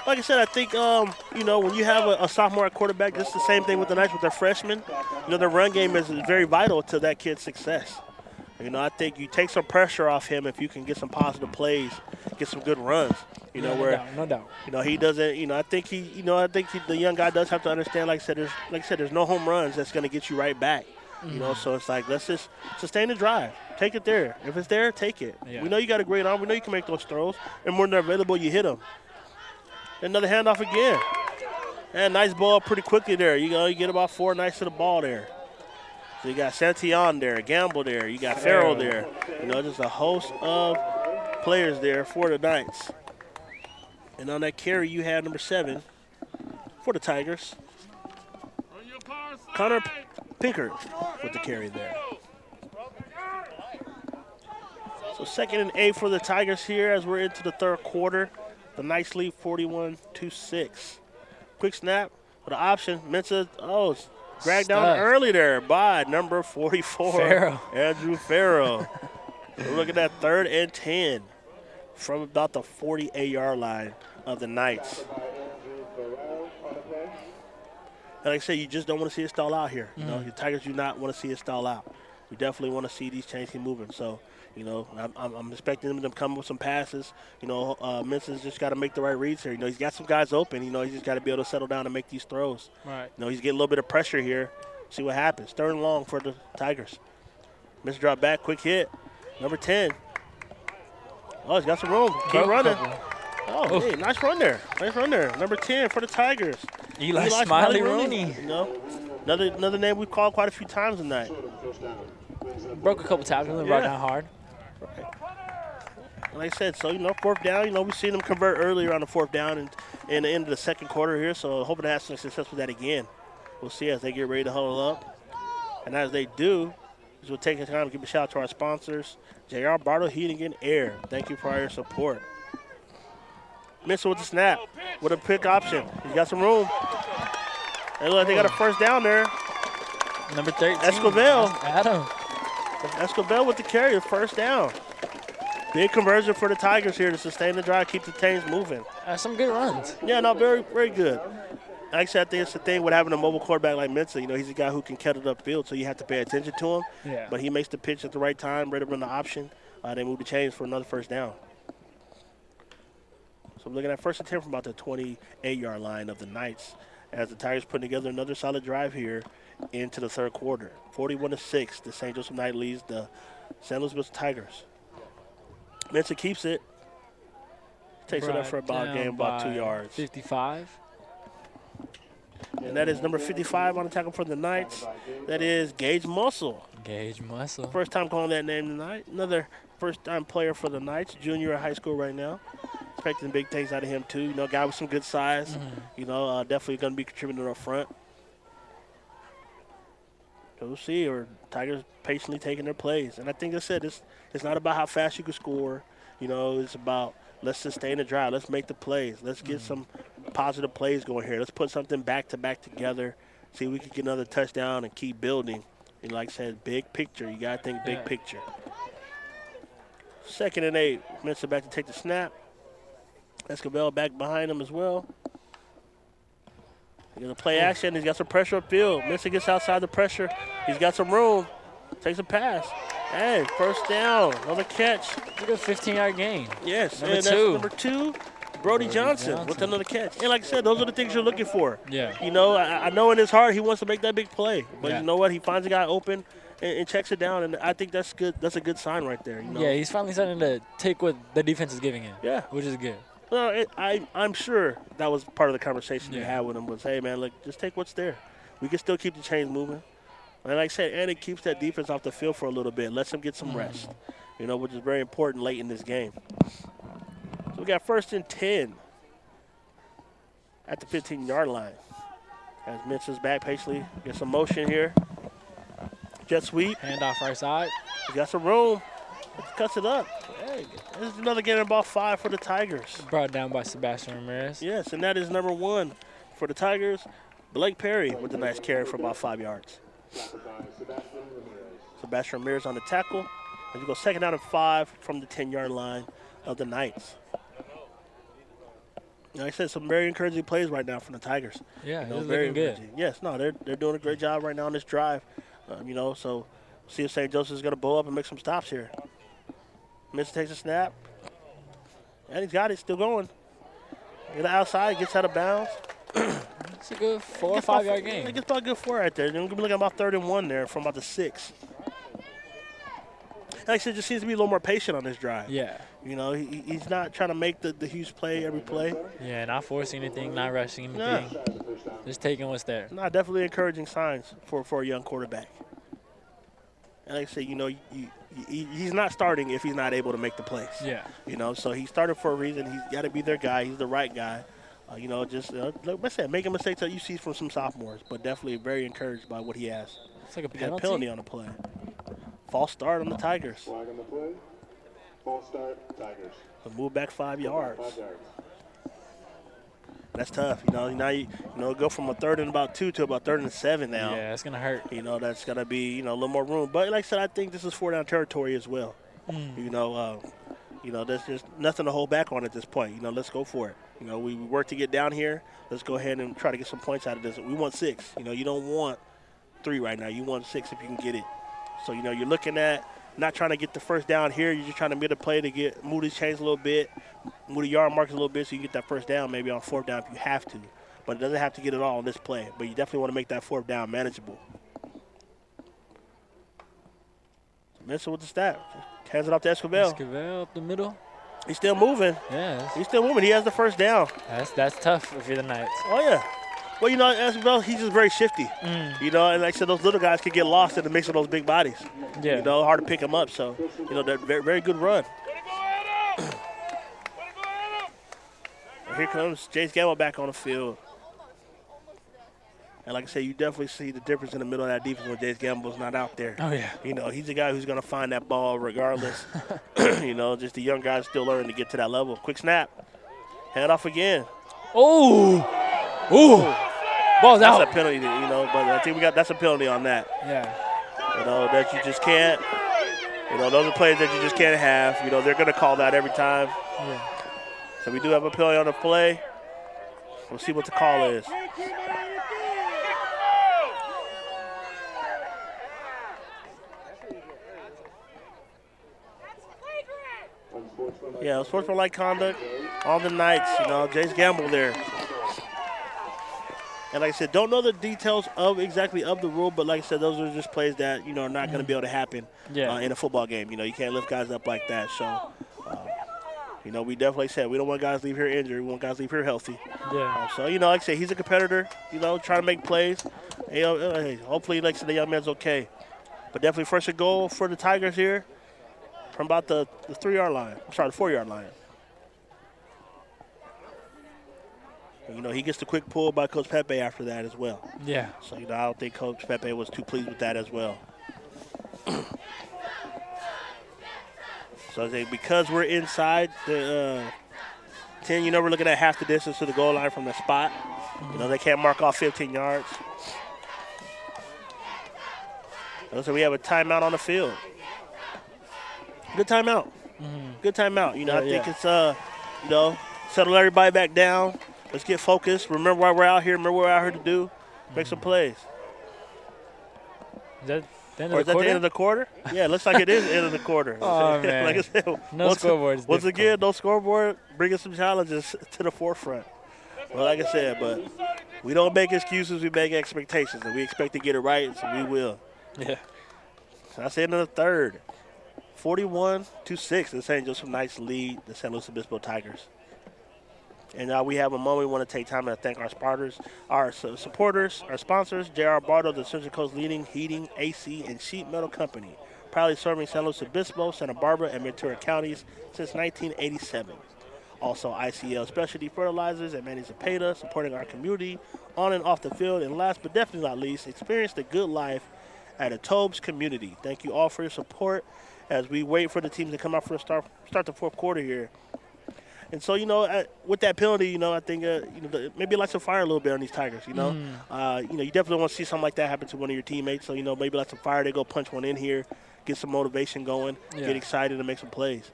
Like I said, I think, when you have a sophomore at quarterback, just the same thing with the Knights with their freshmen. Their run game is very vital to that kid's success. I think you take some pressure off him if you can get some positive plays, get some good runs. No doubt. He doesn't. I think the young guy does have to understand. Like I said, there's no home runs that's going to get you right back. So it's like let's just sustain the drive, take it there. If it's there, take it. Yeah. We know you got a great arm. We know you can make those throws, and when they're available, you hit them. Another handoff again, and nice ball pretty quickly there. You get about 4 nice to the ball there. So you got Santillan there, Gamble there, you got Farrell there. Just a host of players there for the Knights. And on that carry, you have number 7 for the Tigers, Connor Pinkert with the carry there. So 2nd and 8 for the Tigers here as we're into the 3rd quarter. The Knights lead 41-6. Quick snap with an option. Mensa, dragged down early there by number 44, Farrell. Andrew Farrell. We're looking at 3rd and 10 from about the 48-yard line of the Knights. And like I said, you just don't want to see it stall out here. You know, the Tigers do not want to see it stall out. We definitely want to see these chains keep moving. So, you know, I'm expecting them to come with some passes. You know, Mensah's just got to make the right reads here. You know, he's got some guys open. You know, he's just got to be able to settle down and make these throws. Right. You know, he's getting a little bit of pressure here. See what happens. Third and long for the Tigers. Mensah drop back, quick hit. Number 10. Oh, he's got some room. Keep running. Oh, hey, nice run there. Nice run there. Number 10 for the Tigers. Eli Smiley Rooney. You know, another name we've called quite a few times tonight. Broke a couple tackles and brought down hard. Right. Like I said, so, you know, fourth down, you know, we've seen them convert earlier on the fourth down and in the end of the second quarter here, so hoping to have some success with that again. We'll see as they get ready to huddle up. And as they do, we'll take the time to give a shout out to our sponsors, JR Bartle Heating and Air. Thank you for your support. Mensah with the snap, with a pick option. He's got some room. They look like they got a first down there. Number 13. Escobar. Adam. Escobar with the carry, first down. Big conversion for the Tigers here to sustain the drive, keep the chains moving. Some good runs. Yeah, no, very, very good. Actually, I think it's the thing with having a mobile quarterback like Mensah. You know, he's a guy who can cut it upfield, so you have to pay attention to him. Yeah. But he makes the pitch at the right time, ready to run the option. They move the chains for another first down. So we're looking at first and 10 from about the 28-yard line of the Knights as the Tigers putting together another solid drive here into the third quarter. 41-6, the St. Joseph Knight leads the San Luis Obispo Tigers. Mensah keeps it. Takes it up for a ball game, about 2 yards. 55. And that is number 55 on the tackle for the Knights. That is Gage Muscle. Gage Muscle. First time calling that name tonight. Another first-time player for the Knights, junior at high school right now. Expecting big things out of him, too. You know, guy with some good size. You know, definitely going to be contributing up front. So we'll see. Or Tigers patiently taking their plays. And I think I said it's not about how fast you can score. You know, it's about let's sustain the drive. Let's make the plays. Let's get some positive plays going here. Let's put something back-to-back together. See if we can get another touchdown and keep building. And like I said, big picture. You got to think big picture. 2nd and 8. Mensah back to take the snap. Escobar back behind him as well. He's going to play action. He's got some pressure upfield. Mensah gets outside the pressure. He's got some room. Takes a pass. Hey, first down. Another catch. It's a good 15-yard gain. Yes. Number and two. That's number 2. Brody Johnson with another catch. And like I said, those are the things you're looking for. Yeah. You know, I know in his heart he wants to make that big play. But Yeah. you know what? He finds a guy open and checks it down. And I think that's good. That's a good sign right there. You know? Yeah, he's finally starting to take what the defense is giving him. Yeah. Which is good. Well, I'm sure that was part of the conversation they had with him was, hey, man, look, just take what's there. We can still keep the chains moving. And like I said, and it keeps that defense off the field for a little bit. Lets them get some rest, you know, which is very important late in this game. So we got 1st and 10 at the 15-yard line. As Mensah's back patiently, get some motion here. Jet sweep. Handoff right side. He's got some room. Cuts it up. Hey, this is another game ball 5 for the Tigers. Brought down by Sebastian Ramirez. Yes, and that is number 1 for the Tigers. Blake Perry with a nice carry for about 5 yards. Sebastian Ramirez on the tackle. As we go 2nd down and 5 from the 10-yard line of the Knights. Like I said, some very encouraging plays right now from the Tigers. Yeah, You know, he's very looking good. encouraging. Yes, no, they're doing a great job right now on this drive. You know, so see if St. Joseph's going to blow up and make some stops here. Mensah takes a snap. And he's got it, still going. Get it outside, gets out of bounds. It's a good 4 or 5 yard game. It gets about a good 4 right there. Then we're looking at about 3rd and 1 there from about the 6. Like I said, just seems to be a little more patient on this drive. Yeah. You know, he's not trying to make the huge play every play. Yeah, not forcing anything, not rushing anything. Just taking what's there. No, definitely encouraging signs for a young quarterback. And like I said, you know, he's not starting if he's not able to make the plays. Yeah. You know, so he started for a reason. He's got to be their guy. He's the right guy. You know, just like I said, making mistakes that you see from some sophomores, but definitely very encouraged by what he has. It's like a He got a penalty. penalty on the play. False start on the Tigers. Flag on the play. False start, Tigers. So move back 5 yards. 5 yards. That's tough. You know, now you go from a 3rd and about 2 to about 3rd and 7 now. Yeah, it's going to hurt. You know, that's got to be, a little more room. But like I said, I think this is 4-down territory as well. You You know, there's just nothing to hold back on at this point. You know, let's go for it. You know, we work to get down here. Let's go ahead and try to get some points out of this. We want 6. You know, you don't want 3 right now. You want 6 if you can get it. So, you know, you're looking at not trying to get the first down here. You're just trying to make a play to move these chains a little bit, move the yard markers a little bit so you get that first down maybe on 4th down if you have to. But it doesn't have to get it all on this play. But you definitely want to make that 4th down manageable. Mensa with the snap. Hands it off to Escobar. Escobar up the middle. He's still moving. Yeah, He's still moving. He has the first down. that's tough if you're the Knights. Oh, yeah. Well, you know, Escobar, he's just very shifty. You know, and like I said, those little guys can get lost in the mix of those big bodies. Yeah. You know, hard to pick them up. So, you know, they're very, very good run. Here comes Jace Gamble back on the field. And like I said, you definitely see the difference in the middle of that defense when Jace Gamble's not out there. Oh, yeah. You know, he's the guy who's going to find that ball regardless. You know, just the young guys still learning to get to that level. Quick snap. Hand off again. Oh! Ooh! Ball's That's out. a penalty, you know, but I think that's a penalty on that. Yeah. You know, that you just can't, you know, those are plays that you just can't have. You know, they're going to call that every time. Yeah. So we do have a penalty on the play. We'll see what the call is. Yeah, sportsmanlike conduct on the Knights. You know, Jace Gamble there. And like I said, don't know the details of exactly of the rule, but like I said, those are just plays that, you know, are not going to be able to happen in a football game. You know, you can't lift guys up like that. So, you know, we definitely said we don't want guys to leave here injured. We want guys to leave here healthy. Yeah. So, you know, like I said, he's a competitor, you know, trying to make plays. You know, hey, hopefully, like I said, the young man's okay. But definitely first and goal for the Tigers here from about the 3-yard line. I'm sorry, the 4-yard line. You know, he gets the quick pull by Coach Pepe after that as well. Yeah. So, you know, I don't think Coach Pepe was too pleased with that as well. So, I say because we're inside the 10, you know, we're looking at half the distance to the goal line from the spot. You know, they can't mark off 15 yards. So we have a timeout on the field. Good timeout. Good timeout. You know, I think it's, you know, settle everybody back down. Let's get focused. Remember why we're out here. Remember what we're out here to do. Make some plays. Is that the end Or of is the that quarter? the end of the quarter? Yeah, it looks like it is the end of the quarter. Oh, man. Like I said, No scoreboard is once difficult. again, no scoreboard, bringing some challenges to the forefront. Well, like I said, but we don't make excuses. We make expectations, and we expect to get it right, so we will. Yeah. So that's the end of the third. 41-6, the St. Joseph Knights lead the San Luis Obispo Tigers. And now we have a moment we want to take time to thank our supporters, our sponsors, J.R. Bardo, the Central Coast leading heating, AC, and sheet metal company, proudly serving San Luis Obispo, Santa Barbara, and Ventura counties since 1987. Also, ICL Specialty Fertilizers and Manny Zapata, supporting our community on and off the field. And last but definitely not least, experience the good life at a Tobes community. Thank you all for your support as we wait for the teams to come out for the start the fourth quarter here. And so, you know, with that penalty, you know, I think, you know, maybe light some fire a little bit on these Tigers, you know. You know, you definitely want to see something like that happen to one of your teammates. So, you know, maybe light some fire. They go punch one in here, get some motivation going, get excited and make some plays.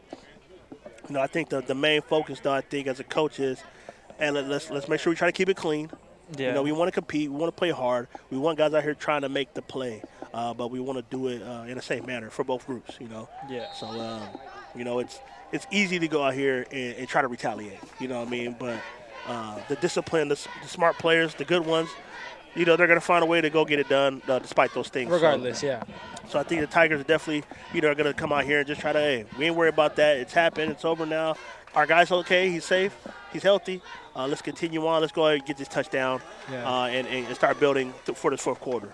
You know, I think the main focus, though, I think, as a coach is, and let's make sure we try to keep it clean. Yeah. You know, we want to compete. We want to play hard. We want guys out here trying to make the play. But we want to do it in a safe manner for both groups, you know. Yeah. So, you know, it's easy to go out here and try to retaliate, you know what I mean? But the discipline, the smart players, the good ones, you know, they're going to find a way to go get it done despite those things. Regardless, So I think the Tigers are definitely, you know, are going to come out here and just try to, hey, we ain't worried about that. It's happened. It's over now. Our guy's okay. He's safe. He's healthy. Let's continue on. Let's go ahead and get this touchdown and start building for this fourth quarter.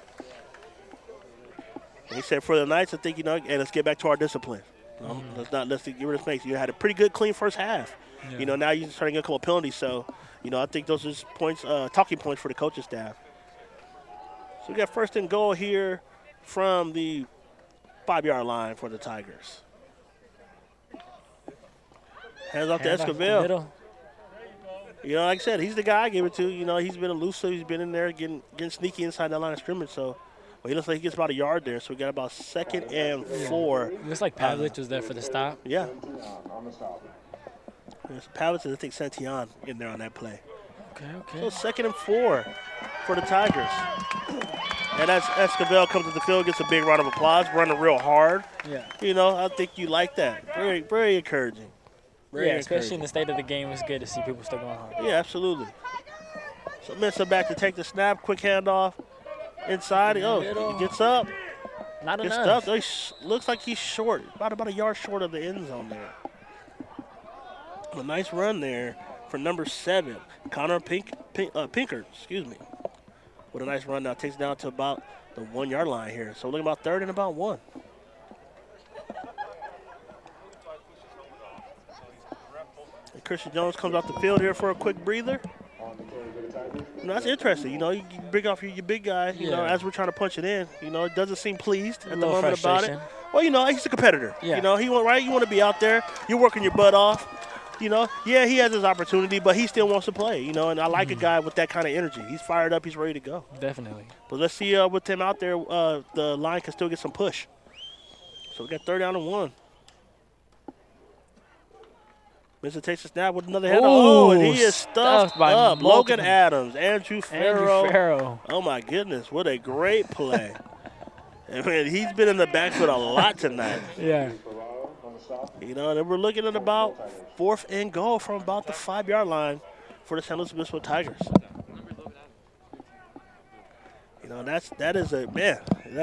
And he said for the Knights, I think, you know, and let's get back to our discipline. You know, let's get rid of space. You had a pretty good, clean first half. Yeah. You know, now you're just trying to get a couple penalties. So, you know, I think those are just points, talking points for the coaching staff. So we got first and goal here from the 5-yard line for the Tigers. Hands off to Escobar. You know, like I said, he's the guy I gave it to. You know, he's been elusive. He's been in there getting sneaky inside that line of scrimmage. So, But he looks like he gets about a yard there, so we got about 2nd and 4. Looks like Pavlich was there for the stop. Yeah. On the stop. There's Pavlich and I think Santillan in there on that play. Okay. So 2nd and 4 for the Tigers. And as Escobar comes to the field, gets a big round of applause, running real hard. Yeah. You know, I think you like that. Very, very encouraging. Very Especially in the state of the game, it's good to see people still going hard. Yeah, absolutely. So Mensa back to take the snap, quick handoff. Inside, he gets up. Not Good enough. stuff. Looks like he's short, about a yard short of the end zone there. A nice run there for number 7, Connor Pinkert, with a nice run now. Takes it down to about the 1 yard line here. So looking about 3rd and about 1. And Christian Jones comes off the field here for a quick breather. That's interesting. You know, you bring off your big guy, you know, as we're trying to punch it in. You know, it doesn't seem pleased at the moment about it. Well, you know, he's a competitor. Yeah. You know, you want to be out there. You're working your butt off. You know, yeah, he has his opportunity, but he still wants to play, you know, and I like a guy with that kind of energy. He's fired up. He's ready to go. Definitely. But let's see with him out there, the line can still get some push. So we got 3rd down and 1. Mr. takes a snap with another header. Ooh, And he is stuffed by up. Logan multiple- Adams, Andrew Farrow. Andrew Farrow. Oh, my goodness. What a great play. I mean, he's been in the backfield a lot tonight. Yeah. You know, and we're looking at about 4th and goal from about the 5 yard line for the San Luis Obispo Tigers. You know, that's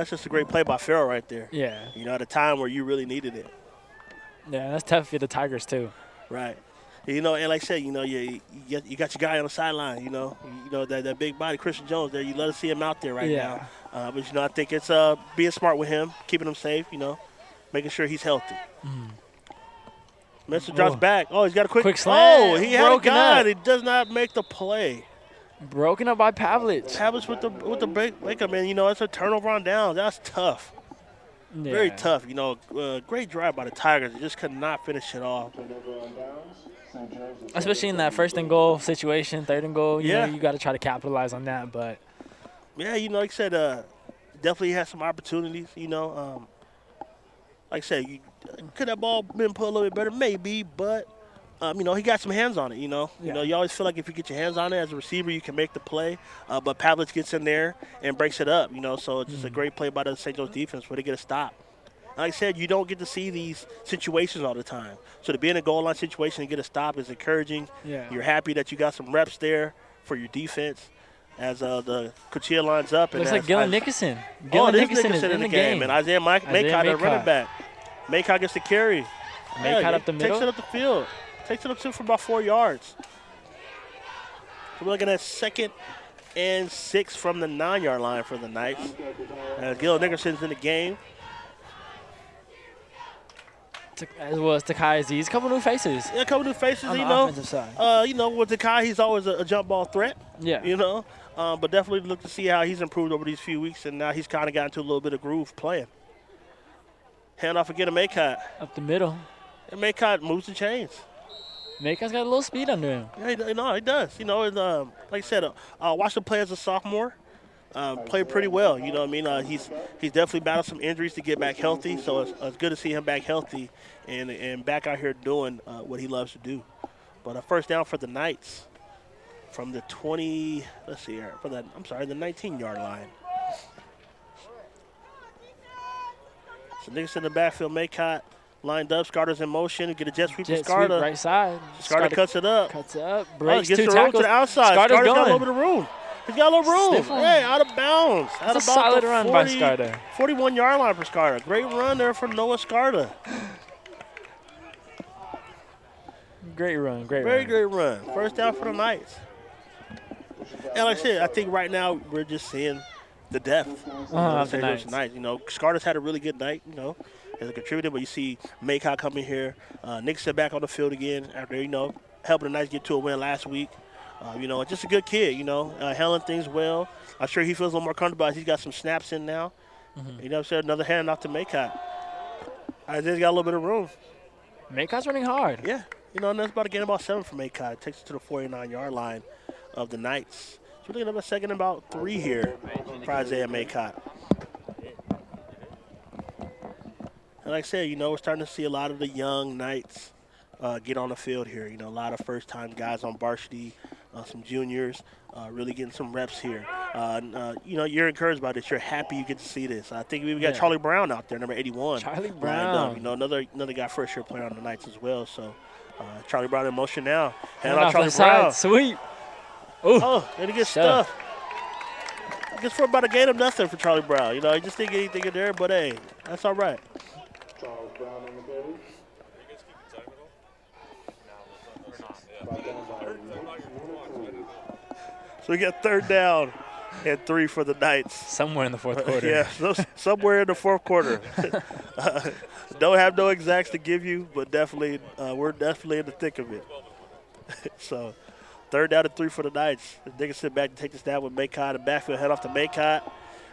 just a great play by Farrell right there. Yeah. You know, at a time where you really needed it. Yeah, that's tough for the Tigers, too. Right. You know, and like I said, you know, you got your guy on the sideline, you know that big body, Christian Jones there. You love to see him out there right now. But, you know, I think it's being smart with him, keeping him safe, you know, making sure he's healthy. Messer drops back. Oh, he's got a quick slant. Oh, he had a Broken guy. up. He does not make the play. Broken up by Pavlich. Pavlich with the break up, man. You know, it's a turnover on downs. That's tough. Yeah. Very tough. You know, great drive by the Tigers. They just could not finish it off. Especially in that 1st and goal situation, 3rd and goal. You Yeah. know, you got to try to capitalize on that. But Yeah, you know, like I said, definitely has some opportunities. You know, like I said, could that ball been put a little bit better? Maybe, but you know, he got some hands on it. You know, you always feel like if you get your hands on it as a receiver, you can make the play. But Pavlich gets in there and breaks it up. You know, so it's just a great play by the St. Joe's defense where they get a stop. Like I said, you don't get to see these situations all the time. So to be in a goal line situation and get a stop is encouraging. Yeah. You're happy that you got some reps there for your defense as the Cuchilla lines up. looks and like Gillen Nickerson. Oh, Gillen it is Nickerson is in the game. And Isaiah Maycott, the running back. Maycott gets the carry. Maycott up the middle. Takes it up the field. Takes it up for about 4 yards. So we're looking at 2nd and 6 from the 9 yard line for the Knights. Gil Nickerson's in the game. As well as Takai Aziz. Couple new faces. Yeah, a couple new faces, on you the know. offensive side. You know, with Takai, he's always a jump ball threat. Yeah. You know, but definitely look to see how he's improved over these few weeks, and now he's kind of gotten to a little bit of groove playing. Hand off again to Maycott. Up the middle. And Maycott moves the chains. Maycott's got a little speed under him. Yeah, he does. You know, and, like I said, watched him play as a sophomore. Played pretty well. You know what I mean? He's definitely battled some injuries to get back healthy, so it's good to see him back healthy and back out here doing what he loves to do. But a 1st down for the Knights from the 20, let's see here, the 19-yard line. So niggas in the backfield, Maycott lined up, Scarter's in motion, get a jet sweep to Jet Scarter. sweep right side. Scarter cuts it up. Cuts it up. Breaks Gets 2 the room to tackles. the outside. Scarter's Scarter's got a going. little bit of room. He's got a little room. Stiff one. Hey, out of bounds. That's a solid run by Scarter. 41-yard line for Scarter. Great run there for Noah Scarter. Great run. Very great run. 1st down for the Knights. And like I said, I think right now we're just seeing the depth of the Knights. You know, Scarter's had a really good night, you know, as a contributor, but you see Maycott coming here. Nixon back on the field again after, you know, helping the Knights get to a win last week. You know, just a good kid, you know, handling things well. I'm sure he feels a little more comfortable as he's got some snaps in now. You know, so another hand off to Maycott. Isaiah's got a little bit of room. Maycott's running hard. Yeah. You know, and that's about to gain about 7 from Maycott. Takes it to the 49-yard line of the Knights. So we're looking at a 2nd and about 3 here for Isaiah Maycott. And like I said, we're starting to see a lot of the young Knights get on the field here. A lot of first-time guys on varsity, some juniors, really getting some reps here. You're encouraged by this. You're happy you get to see this. I think we got Yeah. Charlie Brown out there, number 81, Charlie lined up. Brown. Another guy first-year player on the Knights as well. So Charlie Brown in motion now. Hand Hand off off Charlie left side. Brown. Sweep. Ooh. Oh, and he gets Stuff. stuffed. Gets for about a gain of nothing for Charlie Brown. He just didn't get anything in there, but hey, that's all right. Charles Brown on the carry. Brought down by unit 2. So we got 3rd down and 3 for the Knights. Somewhere in the fourth quarter. Yeah, somewhere in the fourth quarter. Don't have no exacts to give you, but definitely we're definitely in the thick of it. So 3rd down and 3 for the Knights. They can sit back and take this down with Maycott. The backfield head off to Maycott.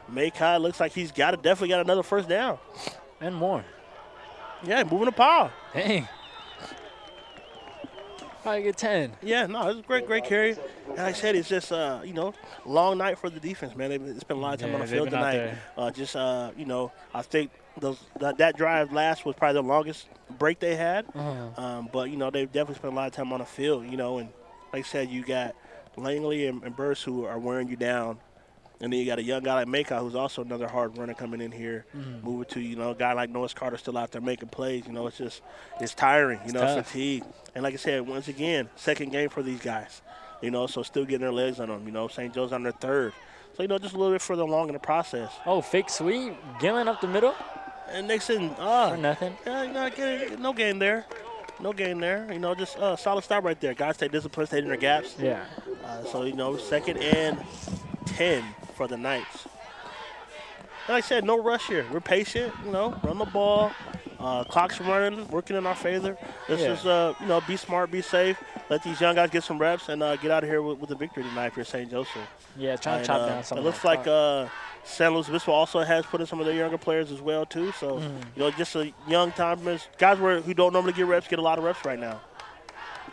Maycott looks like he's definitely got another first down. And more. Yeah, moving the pile. Dang. Probably get 10. Yeah, no, it's a great carry. And like I said, it's just, long night for the defense, man. They spent a lot of time on the they've field been out tonight. there. I think that drive last was probably the longest break they had. But, they definitely spent a lot of time on the field, and like I said, you got Langley and Burst who are wearing you down. And then you got a young guy like Maycott, who's also another hard runner coming in here, moving to, a guy like Noah Carter still out there making plays. It's tiring, it's tough. fatigue. And like I said, once again, second game for these guys, so still getting their legs on them. St. Joe's on their 3rd. So, just a little bit further along in the process. Oh, fake sweep. Gillen up the middle. And Nixon, For nothing. no gain there. No gain there. Just solid stop right there. Guys stay disciplined, stay in their gaps. Yeah. So, 2nd and 10 for the Knights. And like I said, no rush here. We're patient, run the ball. Clock's running, working in our favor. This is, be smart, be safe. Let these young guys get some reps and get out of here with a victory tonight for St. Joseph. Yeah, trying to chop down some It of looks that like clock. San Luis Obispo also has put in some of their younger players as well, too. So, just a young timers. Guys who don't normally get reps get a lot of reps right now.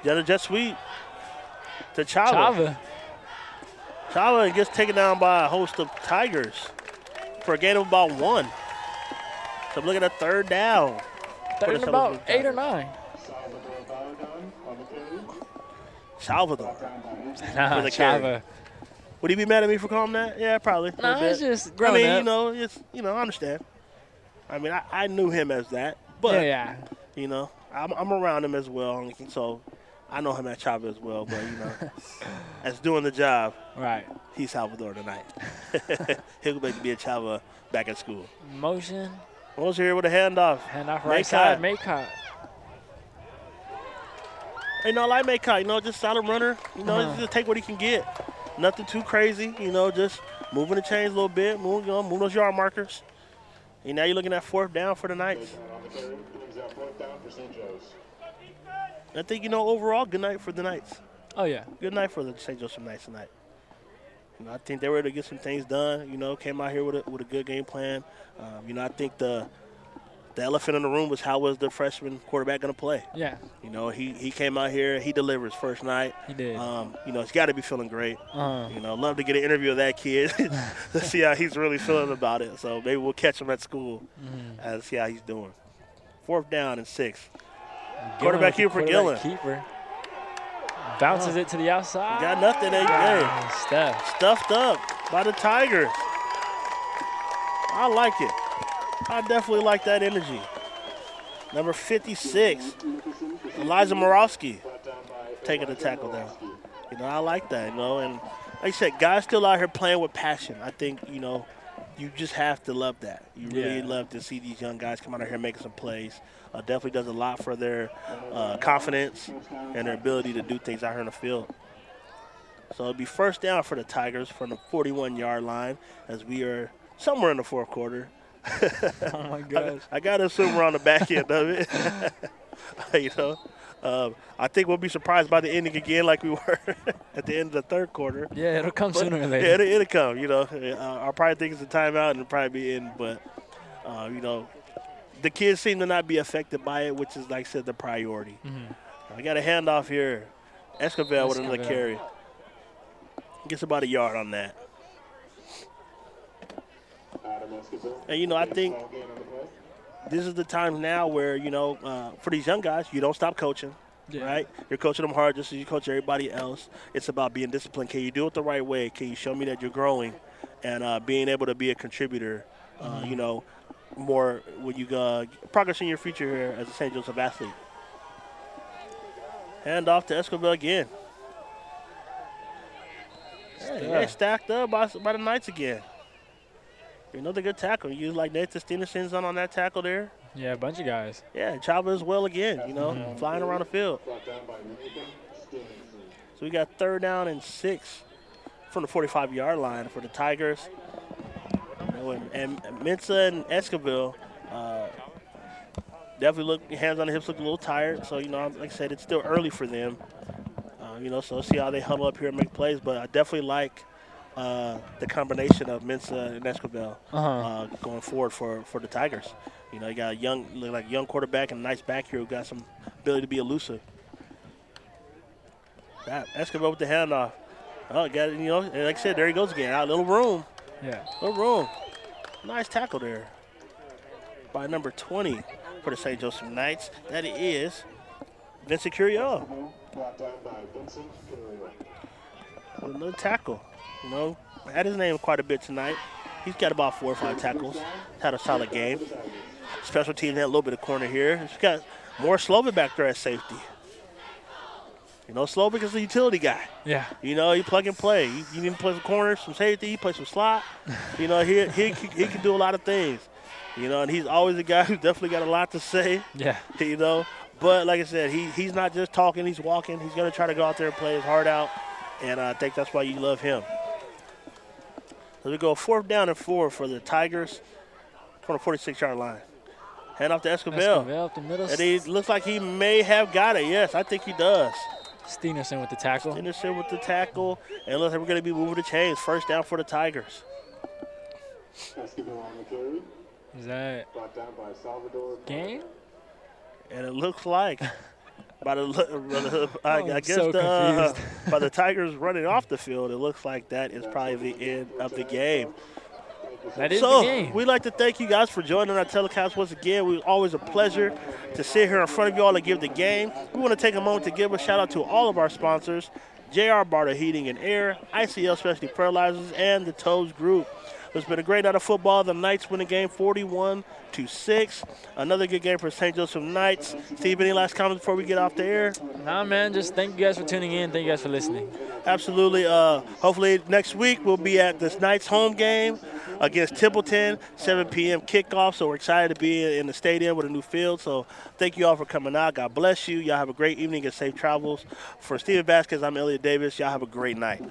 Jet sweep to Chava. Chava gets taken down by a host of Tigers for a gain of about 1. So look at a 3rd down. Third and about 8 or 9. Salvador Balagon on the carry. Salvador. Nah, For the carry. Chava. Would he be mad at me for calling that? Yeah, probably. a Nah, little it's bit. just I growing mean, up. it's I understand. I mean, I knew him as that, but Yeah. I'm around him as well, and so I know him as Chava as well. But as doing the job, Right. he's Salvador tonight. He'll make me a Chava back at school. Motion. Rose here with a handoff. Hand off right Maycott. side. Maycott. I like Maycott, just solid runner. Just take what he can get. Nothing too crazy, just moving the chains a little bit, move those yard markers. And now you're looking at 4th down for the Knights. On the carry. Brings out 4th down for St. Joe's. I think, overall, good night for the Knights. Oh, yeah. Good night for the St. Joseph Knights tonight. I think they were able to get some things done, came out here with a good game plan. I think the elephant in the room was how was the freshman quarterback going to play. Yeah. He came out here, he delivers first night. He did. He's got to be feeling great. Uh-huh. Love to get an interview of that kid to see how he's really feeling about it. So maybe we'll catch him at school and see how he's doing. 4th down and 6. Quarterback keeper for Gillen. Keeper. Bounces it to the outside. Got nothing. Hey, stuffed up by the Tigers. I like it. I definitely like that energy. Number 56, Elijah Morowski, taking the tackle there. I like that, and like I said, guys still out here playing with passion. I think, you just have to love that. You really love to see these young guys come out here making some plays. Definitely does a lot for their confidence and their ability to do things out here in the field. So it'll be 1st down for the Tigers from the 41-yard line as we are somewhere in the 4th quarter. Oh, my gosh. I got to assume we're on the back end of it. I think we'll be surprised by the ending again like we were at the end of the 3rd quarter. Yeah, it'll come sooner or later. Yeah, it'll come, I'll probably think it's a timeout and it'll probably be in, but, the kids seem to not be affected by it, which is, like I said, the priority. I got a handoff here. Escobar with another carry. Gets about a yard on that. Adam Escobar. And, I think this is the time now where, for these young guys, you don't stop coaching. Yeah. Right? You're coaching them hard just as you coach everybody else. It's about being disciplined. Can you do it the right way? Can you show me that you're growing? And being able to be a contributor, more when you progress in your future here as a St. Joseph athlete. Hand off to Escobar again. Hey, stacked up by the Knights again. Another good tackle. You like Nathan Steenerson's on that tackle there. Yeah, a bunch of guys. Yeah, Chava as well again, flying around the field. So we got 3rd down and 6 from the 45-yard line for the Tigers. And Mensa and Escobar definitely look, hands on the hips, look a little tired. So, like I said, it's still early for them. So let's see how they huddle up here and make plays. But I definitely like the combination of Mensa and Escobar going forward for the Tigers. You got a young quarterback and a nice back here who got some ability to be elusive. Escobar with the handoff. Oh, got it, and like I said, there he goes again. Out, little room. Yeah. Little room. Nice tackle there by number 20 for the St. Joseph Knights. That is Vincent Curiel. Another tackle. Had his name quite a bit tonight. He's got about 4 or 5 tackles. Had a solid game. Special teams had a little bit of corner here. He's got more Slovic back there at safety. Slovic is a utility guy. Yeah. He plug and play. You need to play some corners, some safety. He plays some slot. He can do a lot of things. And he's always a guy who's definitely got a lot to say. Yeah. But like I said, he's not just talking, he's walking. He's going to try to go out there and play his heart out. And I think that's why you love him. So we go 4th down and 4 for the Tigers from the 46-yard line. Hand off to Escobar. Up the middle. And he looks like he may have got it. Yes, I think he does. Steenerson with the tackle. Steenerson with the tackle. And it looks like we're going to be moving the chains. 1st down for the Tigers. Escobar on the carry. Is that Brought down by Salvador. game? And it looks like by the I guess so by the Tigers running off the field, it looks like that is probably the end of the game. That is the game. We'd like to thank you guys for joining our telecast once again. It was always a pleasure to sit here in front of you all and give the game. We want to take a moment to give a shout out to all of our sponsors, JR Barter Heating and Air, ICL Specialty Fertilizers, and the Toes Group. It's been a great night of football. The Knights win the game 41-6. Another good game for St. Joseph Knights. Steve, any last comments before we get off the air? Nah, man, just thank you guys for tuning in. Thank you guys for listening. Absolutely. Hopefully next week we'll be at this Knights home game against Templeton, 7 p.m. kickoff. So we're excited to be in the stadium with a new field. So thank you all for coming out. God bless you. Y'all have a great evening and safe travels. For Steven Vasquez, I'm Elliot Davis. Y'all have a great night.